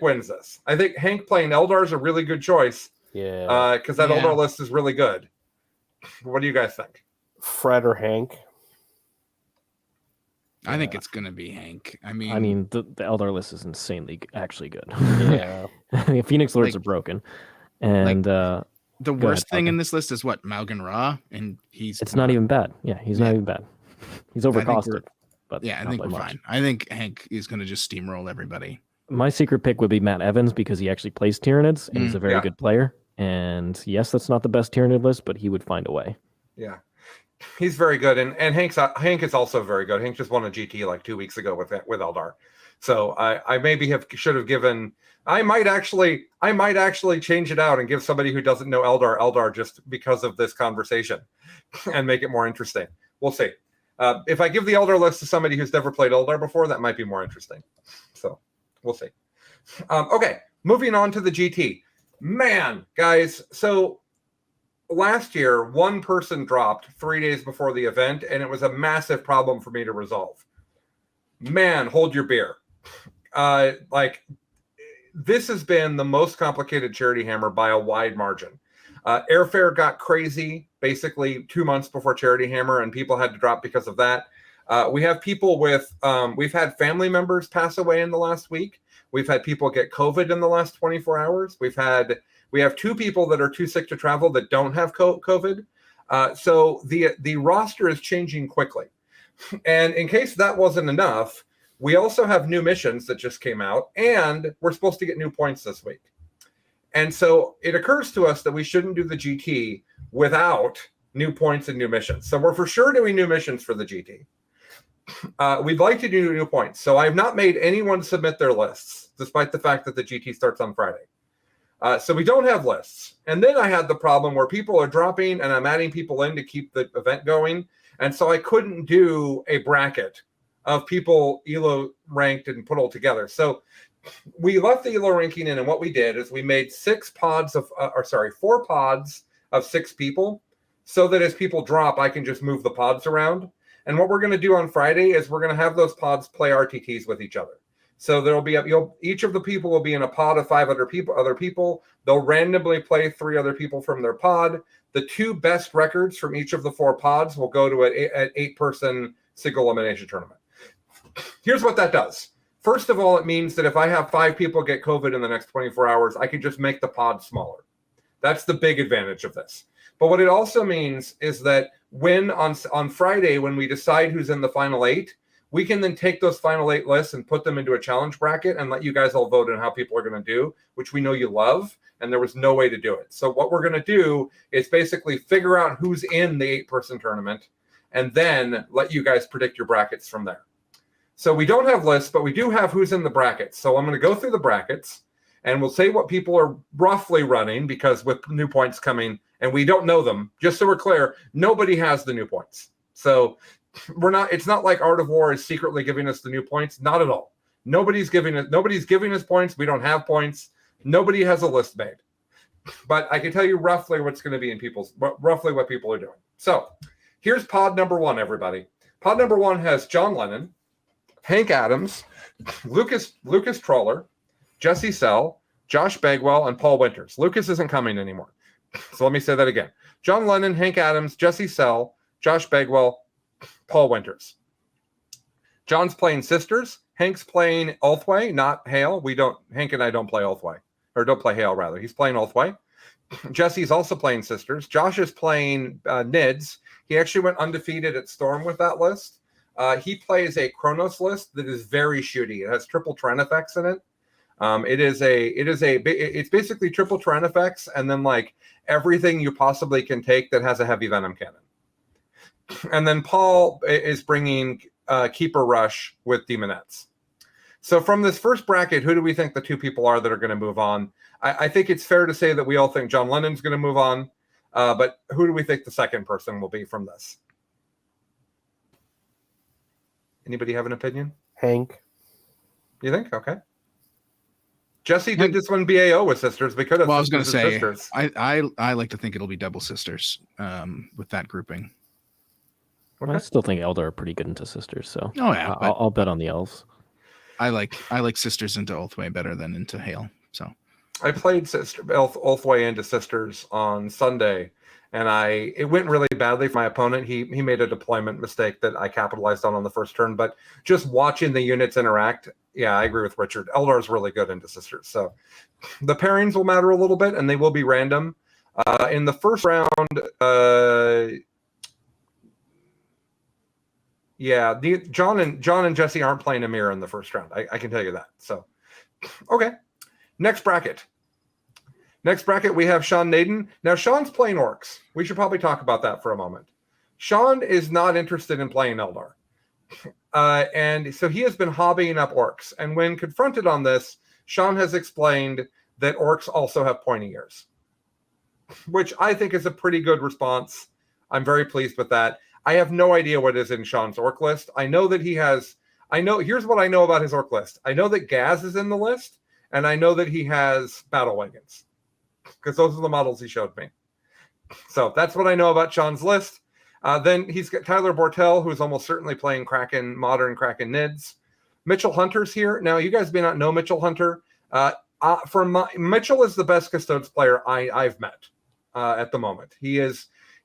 wins this? I think Hank playing Eldar is a really good choice. Yeah. Because that Eldar list is really good. What do you guys think? Fred or Hank? I think it's going to be Hank. I mean, the Eldar list is insanely actually good. Yeah. Phoenix Lords are broken. And the worst thing Falcon. in this list is what? Malgan Ra, and it's not even bad. Yeah, he's not even bad. He's overcosted. But I think we're fine. I think Hank is going to just steamroll everybody. My secret pick would be Matt Evans because he actually plays Tyranids and he's a very good player. And yes, that's not the best Tyranid list, but he would find a way. Yeah. He's very good, and Hank is also very good. Hank just won a GT like 2 weeks ago with Eldar, so I maybe should have given. I might actually change it out and give somebody who doesn't know Eldar just because of this conversation, and make it more interesting. We'll see. If I give the Eldar list to somebody who's never played Eldar before, that might be more interesting. So we'll see. Okay, moving on to the GT. Man, guys, so. Last year, one person dropped 3 days before the event, and it was a massive problem for me to resolve. Man, hold your beer. This has been the most complicated Charity Hammer by a wide margin. Airfare got crazy basically 2 months before Charity Hammer, and people had to drop because of that. We have people with, we've had family members pass away in the last week. We've had people get COVID in the last 24 hours. We have 2 people that are too sick to travel that don't have COVID. So the roster is changing quickly. And in case that wasn't enough, we also have new missions that just came out, and we're supposed to get new points this week. And so it occurs to us that we shouldn't do the GT without new points and new missions. So we're for sure doing new missions for the GT. We'd like to do new points. So I've not made anyone submit their lists, despite the fact that the GT starts on Friday. So we don't have lists. And then I had the problem where people are dropping and I'm adding people in to keep the event going. And so I couldn't do a bracket of people ELO ranked and put all together. So we left the ELO ranking in, and what we did is we made 4 pods of 6 people, so that as people drop, I can just move the pods around. And what we're going to do on Friday is we're going to have those pods play RTTs with each other. So there'll be each of the people will be in a pod of 5 other people. They'll randomly play 3 other people from their pod. The 2 best records from each of the 4 pods will go to an 8-person single elimination tournament. Here's what that does. First of all, it means that if I have 5 people get COVID in the next 24 hours, I can just make the pod smaller. That's the big advantage of this. But what it also means is that when on Friday, when we decide who's in the final 8, we can then take those final 8 lists and put them into a challenge bracket and let you guys all vote on how people are going to do, which we know you love, and there was no way to do it. So what we're going to do is basically figure out who's in the 8-person tournament and then let you guys predict your brackets from there. So we don't have lists, but we do have who's in the brackets. So I'm going to go through the brackets, and we'll say what people are roughly running, because with new points coming, and we don't know them, just so we're clear, nobody has the new points. So it's not like Art of War is secretly giving us the new points. Not at all. Nobody's giving us points. We don't have points. Nobody has a list made, but I can tell you roughly what's going to be in roughly what people are doing. So here's pod number 1, everybody. Pod number 1 has John Lennon, Hank Adams, Lucas Troller, Jesse Sell, Josh Bagwell, and Paul Winters. Lucas isn't coming anymore. So let me say that again. John Lennon, Hank Adams, Jesse Sell, Josh Bagwell, Paul Winters. John's playing Sisters. Hank's playing Ulthway, not Hale. Hank and I don't play Ulthway, or don't play Hale, rather. He's playing Ulthway. Jesse's also playing Sisters. Josh is playing NIDS. He actually went undefeated at Storm with that list. He plays a Chronos list that is very shooty. It has triple Tren effects in it. It's basically triple Tren effects and then like everything you possibly can take that has a heavy venom cannon. And then Paul is bringing Keeper Rush with Demonettes. So from this first bracket, who do we think the 2 people are that are going to move on? I think it's fair to say that we all think John Lennon's going to move on. But who do we think the second person will be from this? Anybody have an opinion? Hank. You think? Okay. Jesse did this one BAO with Sisters. We could have. Well, I was going to say, Sisters. I like to think it'll be double Sisters with that grouping. Okay. I still think Eldar are pretty good into Sisters, so Oh yeah, I'll bet on the elves. I like Sisters into Ulthway better than into Hale. So I played Ulthway into Sisters on Sunday, and it went really badly for my opponent. He made a deployment mistake that I capitalized on the first turn. But just watching the units interact, yeah, I agree with Richard. Eldar's really good into Sisters. So the pairings will matter a little bit, and they will be random. In the first round, yeah, John and Jesse aren't playing Amir in the first round. I can tell you that. So, okay. Next bracket, we have Sean Naden. Now, Sean's playing Orcs. We should probably talk about that for a moment. Sean is not interested in playing Eldar. And so he has been hobbying up Orcs. And when confronted on this, Sean has explained that Orcs also have pointy ears, which I think is a pretty good response. I'm very pleased with that. I have no idea what is in Sean's Orc list. I know that here's what I know about his Orc list. I know that Gaz is in the list, and I know that he has battle wagons, because those are the models he showed me. So that's what I know about Sean's list. Then he's got Tyler Bortel, who's almost certainly playing modern Kraken Nids. Mitchell Hunter's here. Now, you guys may not know Mitchell Hunter. Mitchell is the best Custodes player I've met at the moment.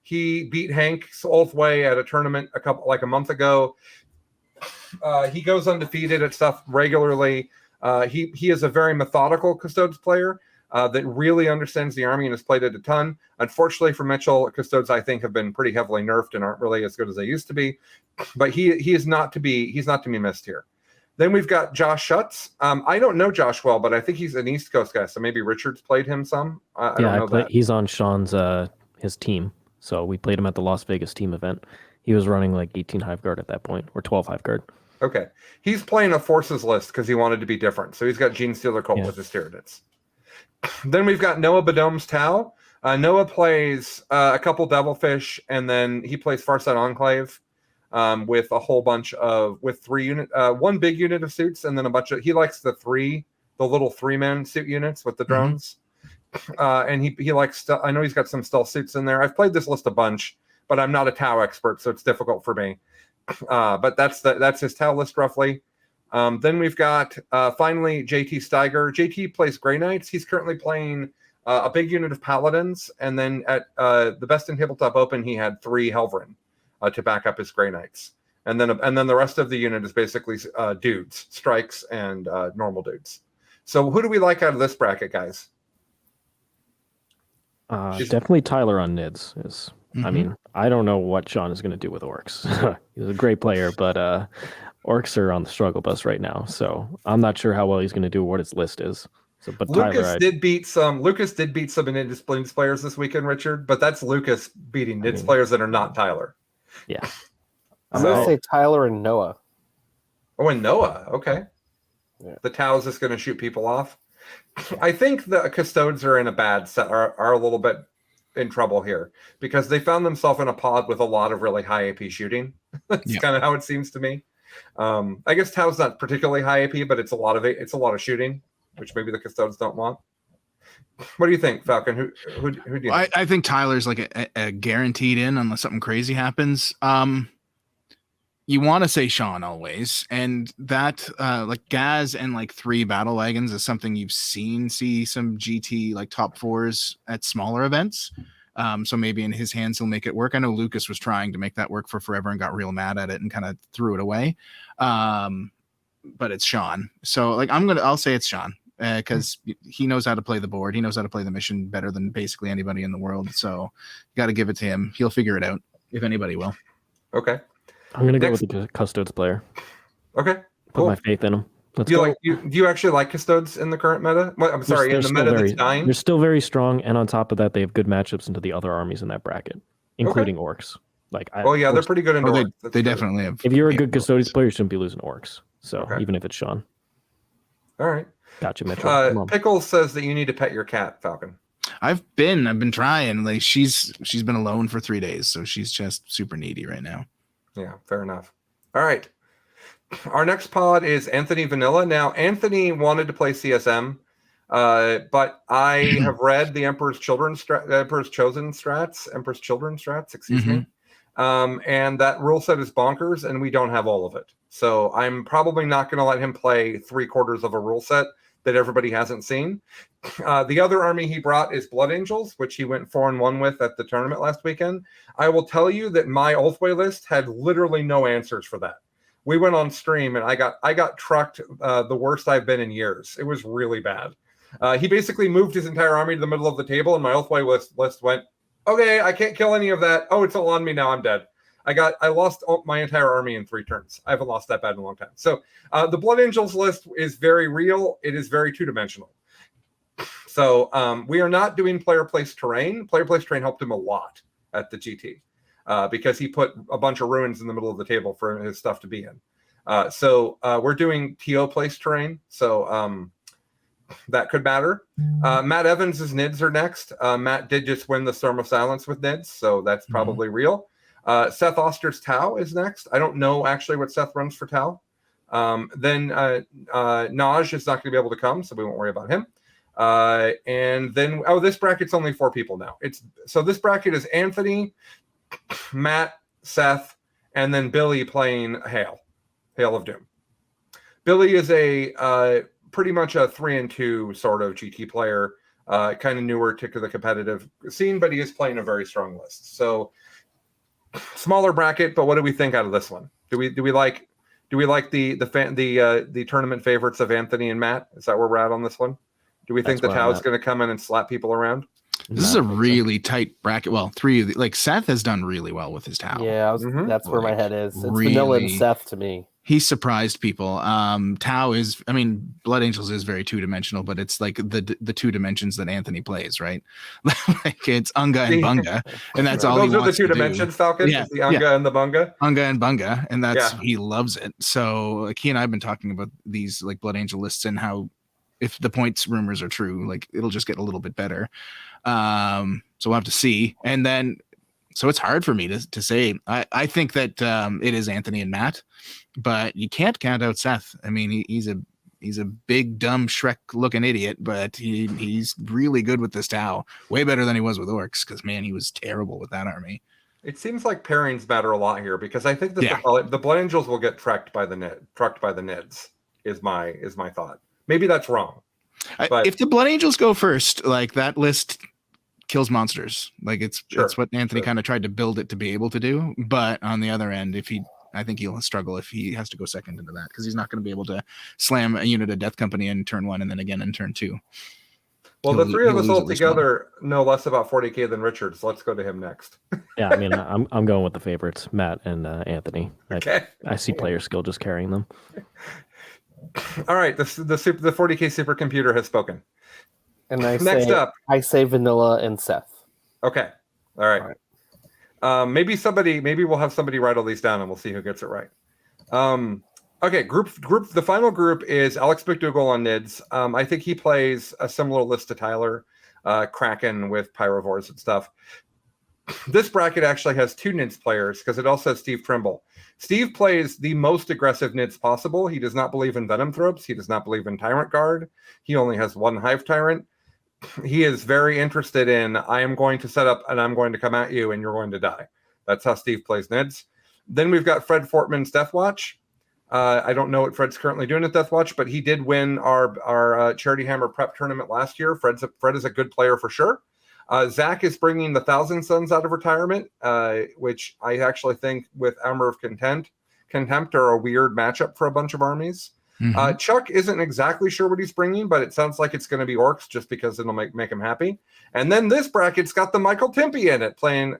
He beat Hank Ulthway at a tournament a month ago. He goes undefeated at stuff regularly. He is a very methodical Custodes player that really understands the army and has played it a ton. Unfortunately for Mitchell, Custodes I think have been pretty heavily nerfed and aren't really as good as they used to be. But he's not to be missed here. Then we've got Josh Schutz. I don't know Josh well, but I think he's an East Coast guy, so maybe Richard's played him some. I don't know that. He's on Sean's his team. So we played him at the Las Vegas team event. He was running like 18 Hive Guard at that point, or 12 Hive Guard. Okay. He's playing a Forces list because he wanted to be different. So he's got Gene Stealer Colt with his Tyranids. Then we've got Noah Bedome's Tau. Noah plays a couple Devilfish, and then he plays Farsight Enclave with a whole bunch with 3 unit, 1 big unit of suits, and then a bunch of, he likes the little 3-man suit units with the drones. Mm-hmm. And he likes, I know he's got some stealth suits in there. I've played this list a bunch, but I'm not a Tau expert, so it's difficult for me. But that's his Tau list roughly. Then we've got finally JT Steiger. JT plays Grey Knights. He's currently playing a big unit of Paladins, and then at the Best in Tabletop Open, he had 3 Helverin to back up his Grey Knights, and then the rest of the unit is basically dudes, strikes, and normal dudes. So who do we like out of this bracket, guys? Definitely Tyler on Nids. I mean, I don't know what Sean is going to do with Orcs. He's a great player, but Orcs are on the struggle bus right now, so I'm not sure how well he's going to do what his list is. So, but Lucas did beat some Nid's players this weekend, Richard, but that's Lucas beating Nid's players that are not Tyler. Yeah. I'm going to say Tyler and Noah. Oh, and Noah. Okay. Yeah. The Tau's just going to shoot people off. I think the Custodes are in a bad set, are a little bit in trouble here because they found themselves in a pod with a lot of really high AP shooting. That's kind of how it seems to me. I guess Tau's not particularly high AP, but it's a lot of shooting, which maybe the Custodes don't want. What do you think, Falcon? Who do you think? I think Tyler's like a guaranteed in unless something crazy happens. You want to say Sean always, and that like Gaz and like 3 battle wagons is something you've see some GT like top 4s at smaller events. So maybe in his hands he'll make it work. I know Lucas was trying to make that work for forever and got real mad at it and kind of threw it away. But it's Sean. So like I'll say it's Sean because he knows how to play the board. He knows how to play the mission better than basically anybody in the world. So you got to give it to him. He'll figure it out if anybody will. Okay. I'm gonna go with the Custodes player. Okay. Put my faith in him. Let's do go. do you actually like Custodes in the current meta? Well, I'm sorry, in the meta that's dying? They're still very strong, and on top of that, they have good matchups into the other armies in that bracket, including orcs. Like, they're pretty good in orcs. They definitely have. If you're a good Custodes player, you shouldn't be losing orcs. So even if it's Sean. All right. Gotcha, Mitchell. Pickles says that you need to pet your cat, Falcon. I've been trying. Like she's been alone for 3 days, so she's just super needy right now. Yeah, fair enough. All right. Our next pod is Anthony Vanilla. Now, Anthony wanted to play CSM, but I have read the Emperor's Chosen strats, excuse me. And that rule set is bonkers, and we don't have all of it. So I'm probably not going to let him play 3/4 of a rule set that everybody hasn't seen. The other army he brought is Blood Angels, which he went 4-1 with at the tournament last weekend. I will tell you that my Ulthway list had literally no answers for that. We went on stream and I got trucked the worst I've been in years. It was really bad. He basically moved his entire army to the middle of the table, and my Ulthway list went, okay, I can't kill any of that. Oh, it's all on me now. I'm dead. I lost my entire army in 3 turns. I haven't lost that bad in a long time. So the Blood Angels list is very real. It is very 2-dimensional. So we are not doing player place terrain. Player place terrain helped him a lot at the GT because he put a bunch of ruins in the middle of the table for his stuff to be in. So we're doing TO place terrain. So that could matter. Matt Evans' NIDS are next. Matt did just win the Storm of Silence with NIDS, so that's probably real. Seth Oster's Tau is next. I don't know actually what Seth runs for Tau. Then Naj is not going to be able to come, so we won't worry about him. And then, this bracket's only 4 people now. So this bracket is Anthony, Matt, Seth, and then Billy playing Hail of Doom. Billy is a pretty much a 3-2 sort of GT player, kind of newer to the competitive scene, but he is playing a very strong list. So smaller bracket, but what do we think out of this one? Do we like the tournament favorites of Anthony and Matt? Is that where we're at on this one? Do we think the Tau is going to come in and slap people around? This is a really tight bracket. Well, 3 like Seth has done really well with his Tau. Yeah, that's where my head is. It's Vanilla and Seth to me. He surprised people. Tau is, Blood Angels is very 2-dimensional, but it's like the 2 dimensions that Anthony plays, right? Like it's Unga and Bunga, and that's all he wants to do. Those are the 2 dimensions, Falcon? Yeah, the Unga and the Bunga? Unga and Bunga, and that's he loves it. So like he and I have been talking about these like Blood Angel lists and how if the points rumors are true, like it'll just get a little bit better. So we'll have to see. And then, so it's hard for me to say. I think that it is Anthony and Matt, but you can't count out Seth. He's a big, dumb Shrek-looking idiot, but he's really good with this Tau. Way better than he was with Orcs, because, man, he was terrible with that army. It seems like pairings matter a lot here, because I think that the Blood Angels will get trucked by the Nids, is my thought. Maybe that's wrong. But if the Blood Angels go first, like that list kills monsters. Like it's what Anthony kind of tried to build it to be able to do. But on the other end, I think he'll struggle if he has to go second into that, because he's not going to be able to slam a unit of Death Company in turn 1 and then again in turn 2. Well, the 3 of us all together know less about 40K than Richard, so let's go to him next. Yeah, I'm going with the favorites, Matt and Anthony. Okay. I see player skill just carrying them. All right, the 40K supercomputer has spoken. And I say Vanilla and Seth. Okay. All right. Maybe we'll have somebody write all these down and we'll see who gets it right. Okay, group. The final group is Alex McDougall on NIDS. I think he plays a similar list to Tyler, Kraken with Pyrovores and stuff. This bracket actually has 2 NIDS players because it also has Steve Trimble. Steve plays the most aggressive NIDS possible. He does not believe in Venom Throats. He does not believe in Tyrant Guard. He only has 1 Hive Tyrant. he is very interested in, I am going to set up and I'm going to come at you and you're going to die. That's how Steve plays Nids. Then we've got Fred Fortman's Death Watch. I don't know what Fred's currently doing at Death Watch, but he did win our Charity Hammer prep tournament last year. Fred is a good player for sure. Zach is bringing the Thousand Sons out of retirement, which I actually think with Armor of Contempt are a weird matchup for a bunch of armies. Mm-hmm. Chuck isn't exactly sure what he's bringing, but it sounds like it's going to be Orcs just because it'll make him happy. And then this bracket's got the Michael Timpy in it playing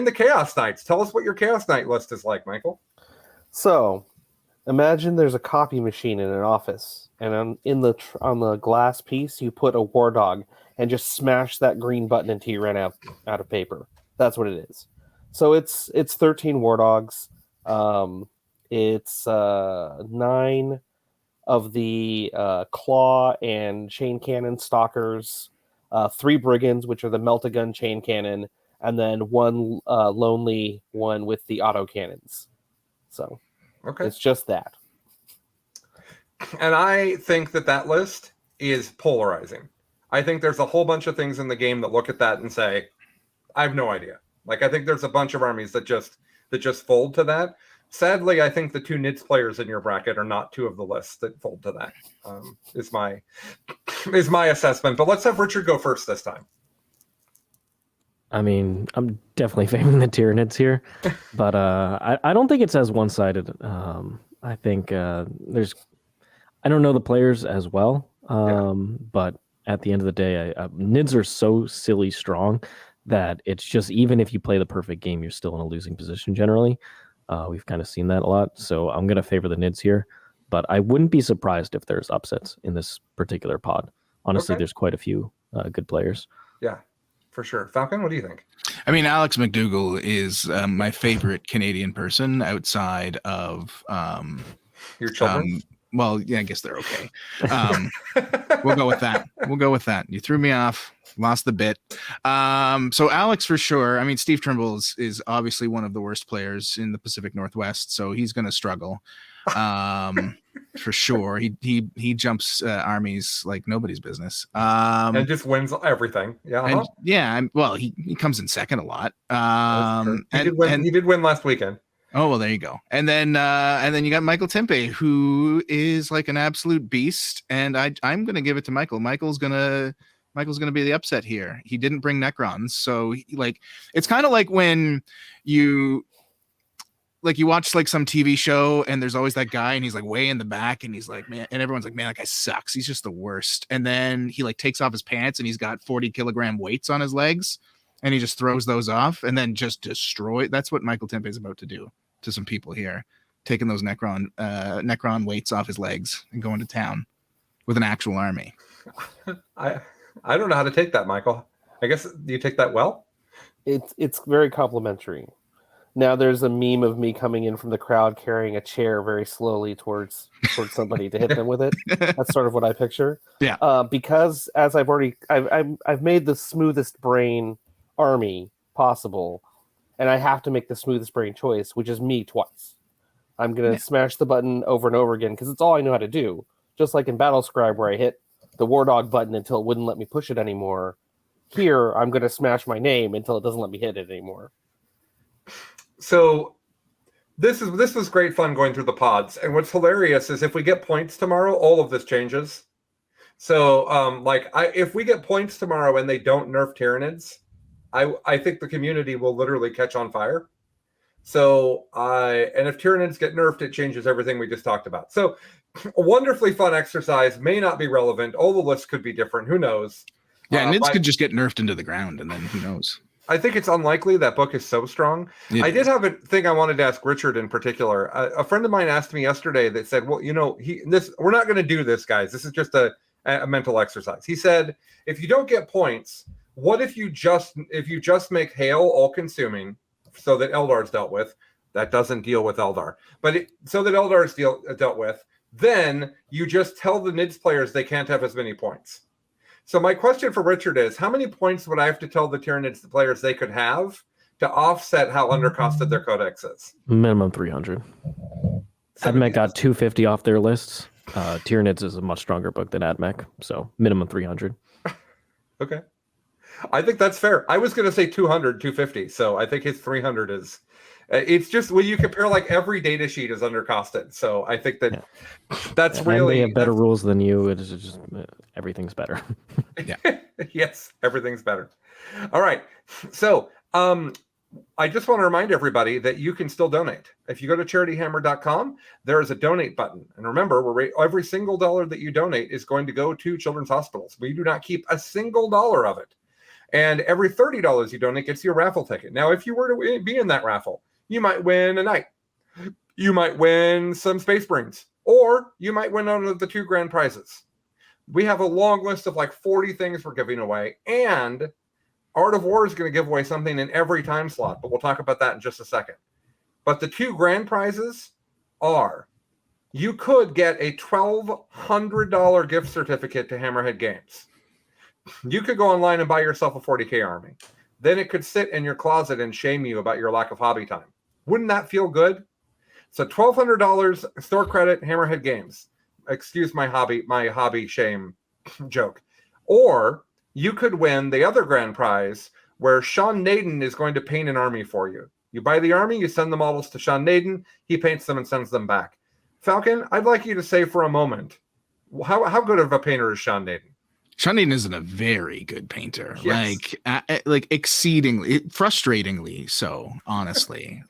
the Chaos Knights. Tell us what your Chaos Knight list is like, Michael. So, imagine there's a copy machine in an office, and on the glass piece, you put a War Dog and just smash that green button until you ran out of paper. That's what it is. So it's 13 War Dogs. It's 9 of the claw and chain cannon stalkers, 3 brigands, which are the melt-a-gun chain cannon, and then 1 lonely one with the auto cannons. So it's just that. And I think that list is polarizing. I think there's a whole bunch of things in the game that look at that and say, I have no idea. Like, I think there's a bunch of armies that just fold to that. Sadly, I think the 2 Nids players in your bracket are not 2 of the lists that fold to that. Is my assessment. But let's have Richard go first this time. I mean, I'm definitely favoring the Tyranids here, but I don't think it's as one-sided. I think I don't know the players as well, but at the end of the day, Nids are so silly strong that it's just, even if you play the perfect game, you're still in a losing position generally. We've kind of seen that a lot, so I'm going to favor the Nids here, but I wouldn't be surprised if there's upsets in this particular pod. Honestly, there's quite a few good players. Yeah. For sure. Falcon, what do you think? I mean, Alex McDougall is my favorite Canadian person outside of your children. Well, yeah, I guess they're okay. We'll go with that. You threw me off, lost the bit. So Alex, for sure. I mean, Steve Trimble is obviously one of the worst players in the Pacific Northwest, so he's going to struggle. For sure. He jumps armies like nobody's business. And just wins everything. Yeah. Well, he comes in second a lot. He did win last weekend. Oh, well, there you go. And then you got Michael Tempe, who is like an absolute beast. And I'm going to give it to Michael. Michael's going to be the upset here. He didn't bring Necrons. So it's kind of like when you watch like some TV show and there's always that guy and he's like way in the back and he's like, man, and everyone's like, man, that guy sucks. He's just the worst. And then he like takes off his pants and he's got 40-kilogram weights on his legs and he just throws those off and then just destroy. That's what Michael Tempe is about to do to some people here, taking those Necron weights off his legs and going to town with an actual army. I don't know how to take that, Michael. I guess you take that well. It's very complimentary. Now there's a meme of me coming in from the crowd carrying a chair very slowly towards somebody to hit them with it. That's sort of what I picture. Yeah. Because as I've made the smoothest brain army possible, and I have to make the smoothest brain choice, which is me twice. I'm gonna smash the button over and over again because it's all I know how to do. Just like in Battlescribe where I hit the War Dog button until it wouldn't let me push it anymore. Here I'm gonna smash my name until it doesn't let me hit it anymore. So this was great fun going through the pods. And what's hilarious is if we get points tomorrow, all of this changes. So if we get points tomorrow and they don't nerf Tyranids, I think the community will literally catch on fire. So and if Tyranids get nerfed, it changes everything we just talked about. So a wonderfully fun exercise, may not be relevant. All the lists could be different. Who knows? Yeah, Nids could just get nerfed into the ground and then who knows? I think it's unlikely. That book is so strong. I did have a thing I wanted to ask Richard in particular. A friend of mine asked me yesterday that said, well, we're not going to do this, guys. This is just a mental exercise. He said, if you don't get points, what if you just make Hail all consuming so that Eldar's dealt with? That doesn't deal with Eldar. But so that Eldar's dealt with, then you just tell the Nids players they can't have as many points. So my question for Richard is, how many points would I have to tell the Tyranids players they could have to offset how undercosted their codex is? Minimum 300. AdMech got 250 off their lists. Tyranids is a much stronger book than AdMech, so minimum 300. Okay. I think that's fair. I was going to say 200, 250. So I think his 300 is. It's just when you compare, like, every data sheet is undercosted. So I think that that's And really. they have better rules than you. It is just everything's better. Yes, everything's better. All right. So I just want to remind everybody that you can still donate. If you go to charityhammer.com, there is a donate button. And remember, every single dollar that you donate is going to go to children's hospitals. We do not keep a single dollar of it. And every $30 you donate gets you a raffle ticket. Now, if you were to be in that raffle, you might win a night. You might win some Space Marines, or you might win one of the 2 grand prizes. We have a long list of like 40 things we're giving away, and Art of War is going to give away something in every time slot, but we'll talk about that in just a second. But the 2 grand prizes are, you could get a $1,200 gift certificate to Hammerhead Games. You could go online and buy yourself a 40K army. Then it could sit in your closet and shame you about your lack of hobby time. Wouldn't that feel good? So $1,200 store credit, Hammerhead Games. Excuse my hobby shame joke. Or you could win the other grand prize, where Sean Naden is going to paint an army for you. You buy the army, you send the models to Sean Naden, he paints them and sends them back. Falcon, I'd like you to say for a moment, how good of a painter is Sean Naden? Sean Naden isn't a very good painter, Yes. like exceedingly, frustratingly so, honestly.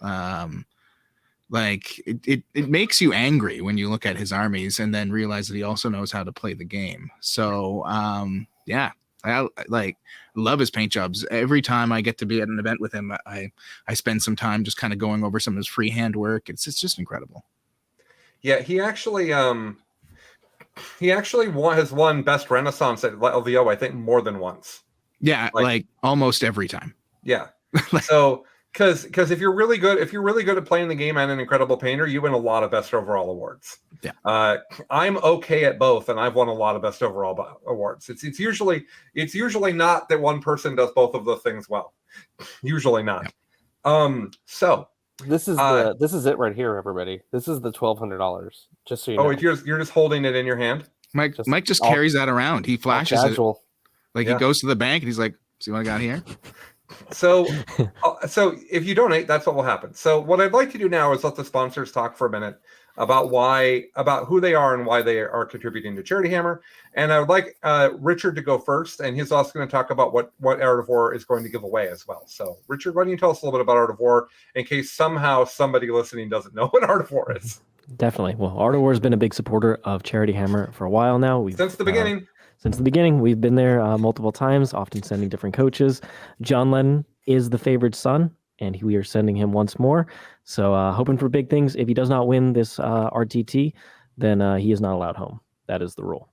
Like it makes you angry when you look at his armies and then realize that he also knows how to play the game. So yeah, I love his paint jobs. Every time I get to be at an event with him, I spend some time just kind of going over some of his freehand work. It's just incredible. Yeah, he actually has won Best Renaissance at LVO, I think, more than once. Yeah, like almost every time. Yeah. So because if you're really good at playing the game and an incredible painter, you win a lot of Best Overall awards. Yeah. I'm okay at both, and I've won a lot of Best Overall awards. It's usually not that one person does both of those things well. Usually not. Yeah. So this is it right here, everybody. This is the $1,200. Just so you know. You're just holding it in your hand. Mike just carries that around. He flashes it. Like he goes to the bank and he's like, "See what I got here?" So if you donate, that's what will happen. So what I'd like to do now is let the sponsors talk for a minute about who they are and why they are contributing to Charity Hammer. And I would like Richard to go first, and he's also going to talk about what Art of War is going to give away as well. So Richard, why don't you tell us a little bit about Art of War in case somehow somebody listening doesn't know what Art of War is? Definitely. Well, Art of War has been a big supporter of Charity Hammer for a while now. Since the beginning. Since the beginning, we've been there multiple times, often sending different coaches. John Lennon is the favored son, and we are sending him once more. So hoping for big things. If he does not win this RTT, then he is not allowed home. That is the rule.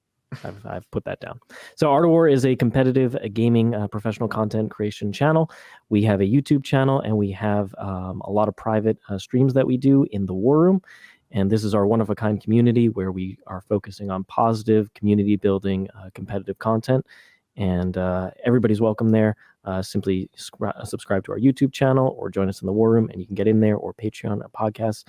I've put that down. So Art of War is a competitive gaming professional content creation channel. We have a YouTube channel, and we have a lot of private streams that we do in the War Room. And this is our one-of-a-kind community where we are focusing on positive community building, competitive content. And everybody's welcome there. Simply subscribe to our YouTube channel or join us in the War Room, and you can get in there, or Patreon, a podcast.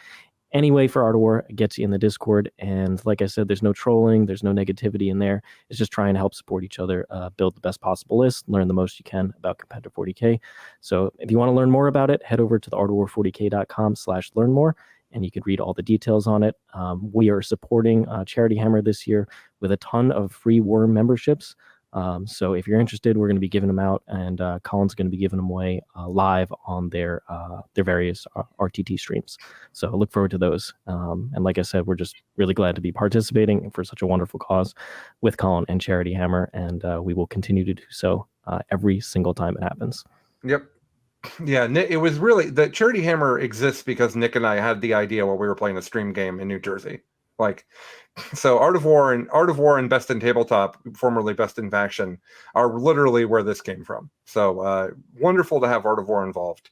Any way for Art of War gets you in the Discord. And like I said, there's no trolling. There's no negativity in there. It's just trying to help support each other, build the best possible list, learn the most you can about competitive 40K. So if you want to learn more about it, head over to the artofwar40k.com/learn more. And you could read all the details on it. We are supporting Charity Hammer this year with a ton of free Worm memberships. So if you're interested, we're going to be giving them out, and Colin's going to be giving them away live on their various RTT streams. So look forward to those. And like I said, we're just really glad to be participating for such a wonderful cause with Colin and Charity Hammer, and we will continue to do so every single time it happens. Yep. Yeah, it was really the Charity Hammer exists because Nick and I had the idea while we were playing a stream game in New Jersey. So Art of War and Best in Tabletop, formerly Best in Faction, are literally where this came from. So wonderful to have Art of War involved.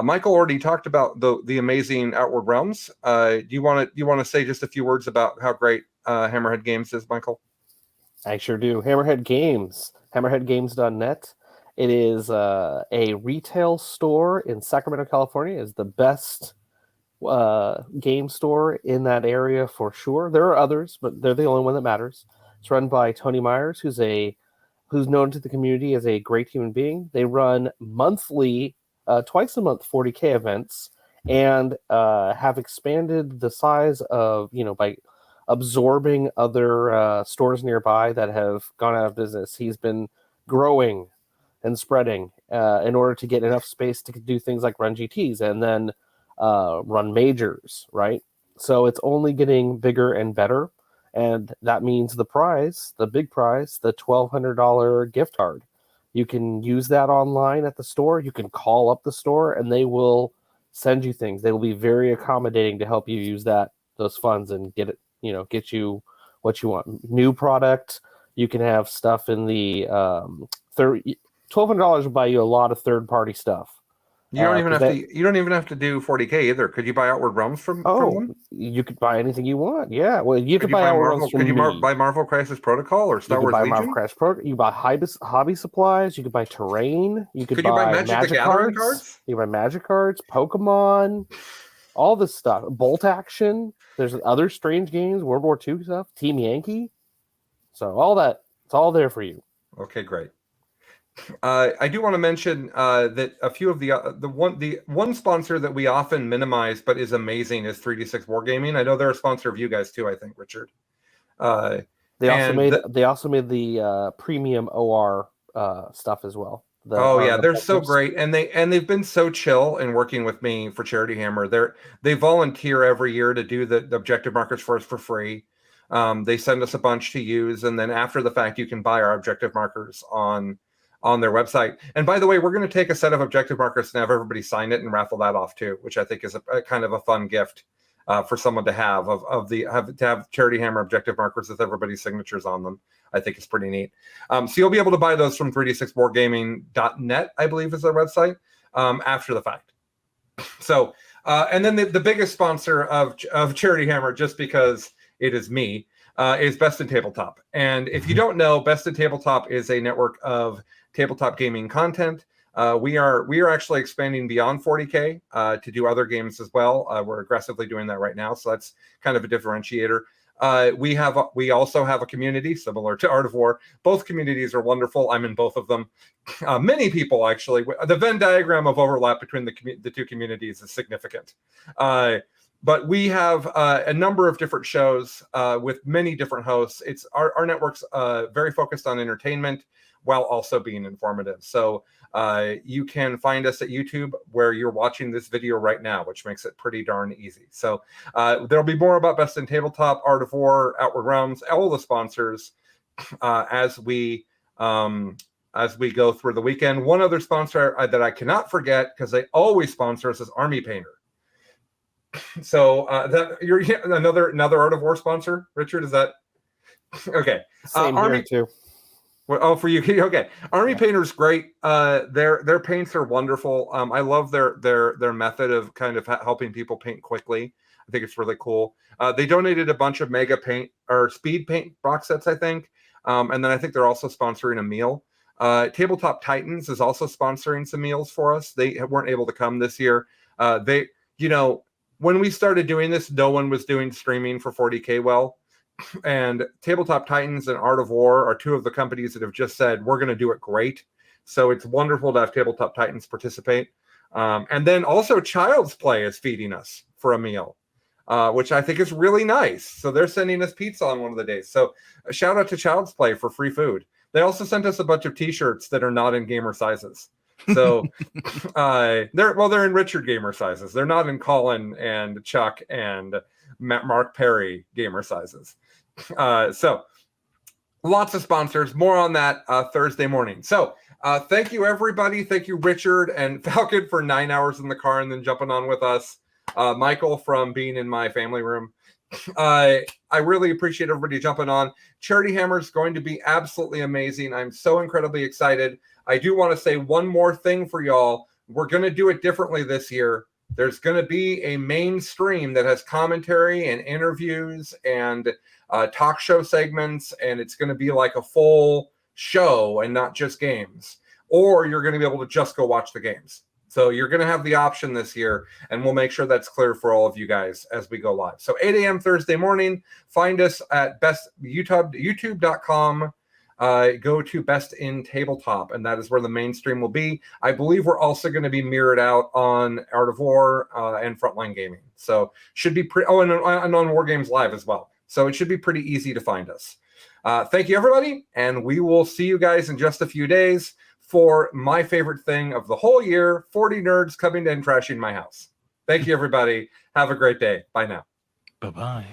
Michael already talked about the amazing Outward Realms. Do you want to say just a few words about how great Hammerhead Games is, Michael? I sure do. Hammerhead Games, hammerheadgames.net. It is a retail store in Sacramento, California. It's the best game store in that area for sure. There are others, but they're the only one that matters. It's run by Tony Myers, who's a who's known to the community as a great human being. They run monthly, twice a month 40K events, and have expanded the size of, by absorbing other stores nearby that have gone out of business. He's been growing and spreading in order to get enough space to do things like run GTs and then run majors, right? So it's only getting bigger and better. And that means the prize, the big prize, the $1,200 gift card. You can use that online at the store. You can call up the store and they will send you things. They will be very accommodating to help you use those funds and get you what you want. New product. You can have stuff in the $1,200 will buy you a lot of third-party stuff. You don't even have to. You don't even have to do 40K either. Could you buy Outward Realms from them? You could buy anything you want. Yeah, well, you could buy Outward Realms from Could you me. buy Marvel Crisis Protocol or Star Wars Legion? Marvel Crisis Protocol. You buy hobby supplies. You could buy terrain. Could you buy Magic the Gathering cards? You can buy Magic cards, Pokemon, all this stuff. Bolt Action. There's other strange games, World War II stuff, Team Yankee. So all that, it's all there for you. Okay, great. I do want to mention that a few of the one sponsor that we often minimize but is amazing is 3D6 Wargaming. I know they're a sponsor of you guys too, I think, Richard. They also made the premium OR stuff as well. They're so great, and they've been so chill in working with me for Charity Hammer. They volunteer every year to do the objective markers for us for free. They send us a bunch to use, and then after the fact, you can buy our objective markers on their website. And by the way, we're going to take a set of objective markers and have everybody sign it and raffle that off too, which I think is a kind of a fun gift for someone to have to have Charity Hammer objective markers with everybody's signatures on them. I think is pretty neat. So you'll be able to buy those from 3d6wargaming.net, I believe is their website, after the fact. So, and then the biggest sponsor of Charity Hammer, just because it is me, is Best in Tabletop. And if you don't know, Best in Tabletop is a network of tabletop gaming content. We are actually expanding beyond 40K to do other games as well. We're aggressively doing that right now, so that's kind of a differentiator. We also have a community similar to Art of War. Both communities are wonderful. I'm in both of them. Many people actually. The Venn diagram of overlap between the two communities is significant. But we have a number of different shows with many different hosts. It's our network's very focused on entertainment while also being informative. So you can find us at YouTube where you're watching this video right now, which makes it pretty darn easy. So there'll be more about Best in Tabletop, Art of War, Outward Realms, all the sponsors as we go through the weekend. One other sponsor that I cannot forget, because they always sponsor us, is Army Painter. So that you're another Art of War sponsor, Richard? Is that okay? Same here too. Oh, for you, okay. Army Painter's great. Their paints are wonderful. I love their method of kind of helping people paint quickly. I think it's really cool. They donated a bunch of mega paint or speed paint box sets, I think, and then I think they're also sponsoring a meal. Tabletop Titans is also sponsoring some meals for us. They weren't able to come this year. When we started doing this, no one was doing streaming for 40K well. And Tabletop Titans and Art of War are two of the companies that have just said, we're going to do it great. So it's wonderful to have Tabletop Titans participate. And then also Child's Play is feeding us for a meal, which I think is really nice. So they're sending us pizza on one of the days. So a shout out to Child's Play for free food. They also sent us a bunch of t-shirts that are not in gamer sizes. So they're in Richard gamer sizes. They're not in Colin and Chuck and Mark Perry gamer sizes. So lots of sponsors. More on that Thursday morning. So thank you, everybody. Thank you, Richard and Falcon, for 9 hours in the car and then jumping on with us. Michael from being in my family room. I really appreciate everybody jumping on. Charity Hammer is going to be absolutely amazing. I'm so incredibly excited. I do want to say one more thing for y'all. We're going to do it differently this year. There's going to be a main stream that has commentary and interviews and talk show segments, and it's going to be like a full show and not just games. Or you're going to be able to just go watch the games. So you're going to have the option this year, and we'll make sure that's clear for all of you guys as we go live. So 8 a.m. Thursday morning, find us at youtube.com go to Best in Tabletop, and that is where the main stream will be. I believe we're also going to be mirrored out on Art of War and Frontline Gaming. So should be pretty. Oh, and on War Games Live as well. So it should be pretty easy to find us. Thank you, everybody, and we will see you guys in just a few days for my favorite thing of the whole year, 40 nerds coming in and trashing my house. Thank you, everybody. Have a great day. Bye now. Bye-bye.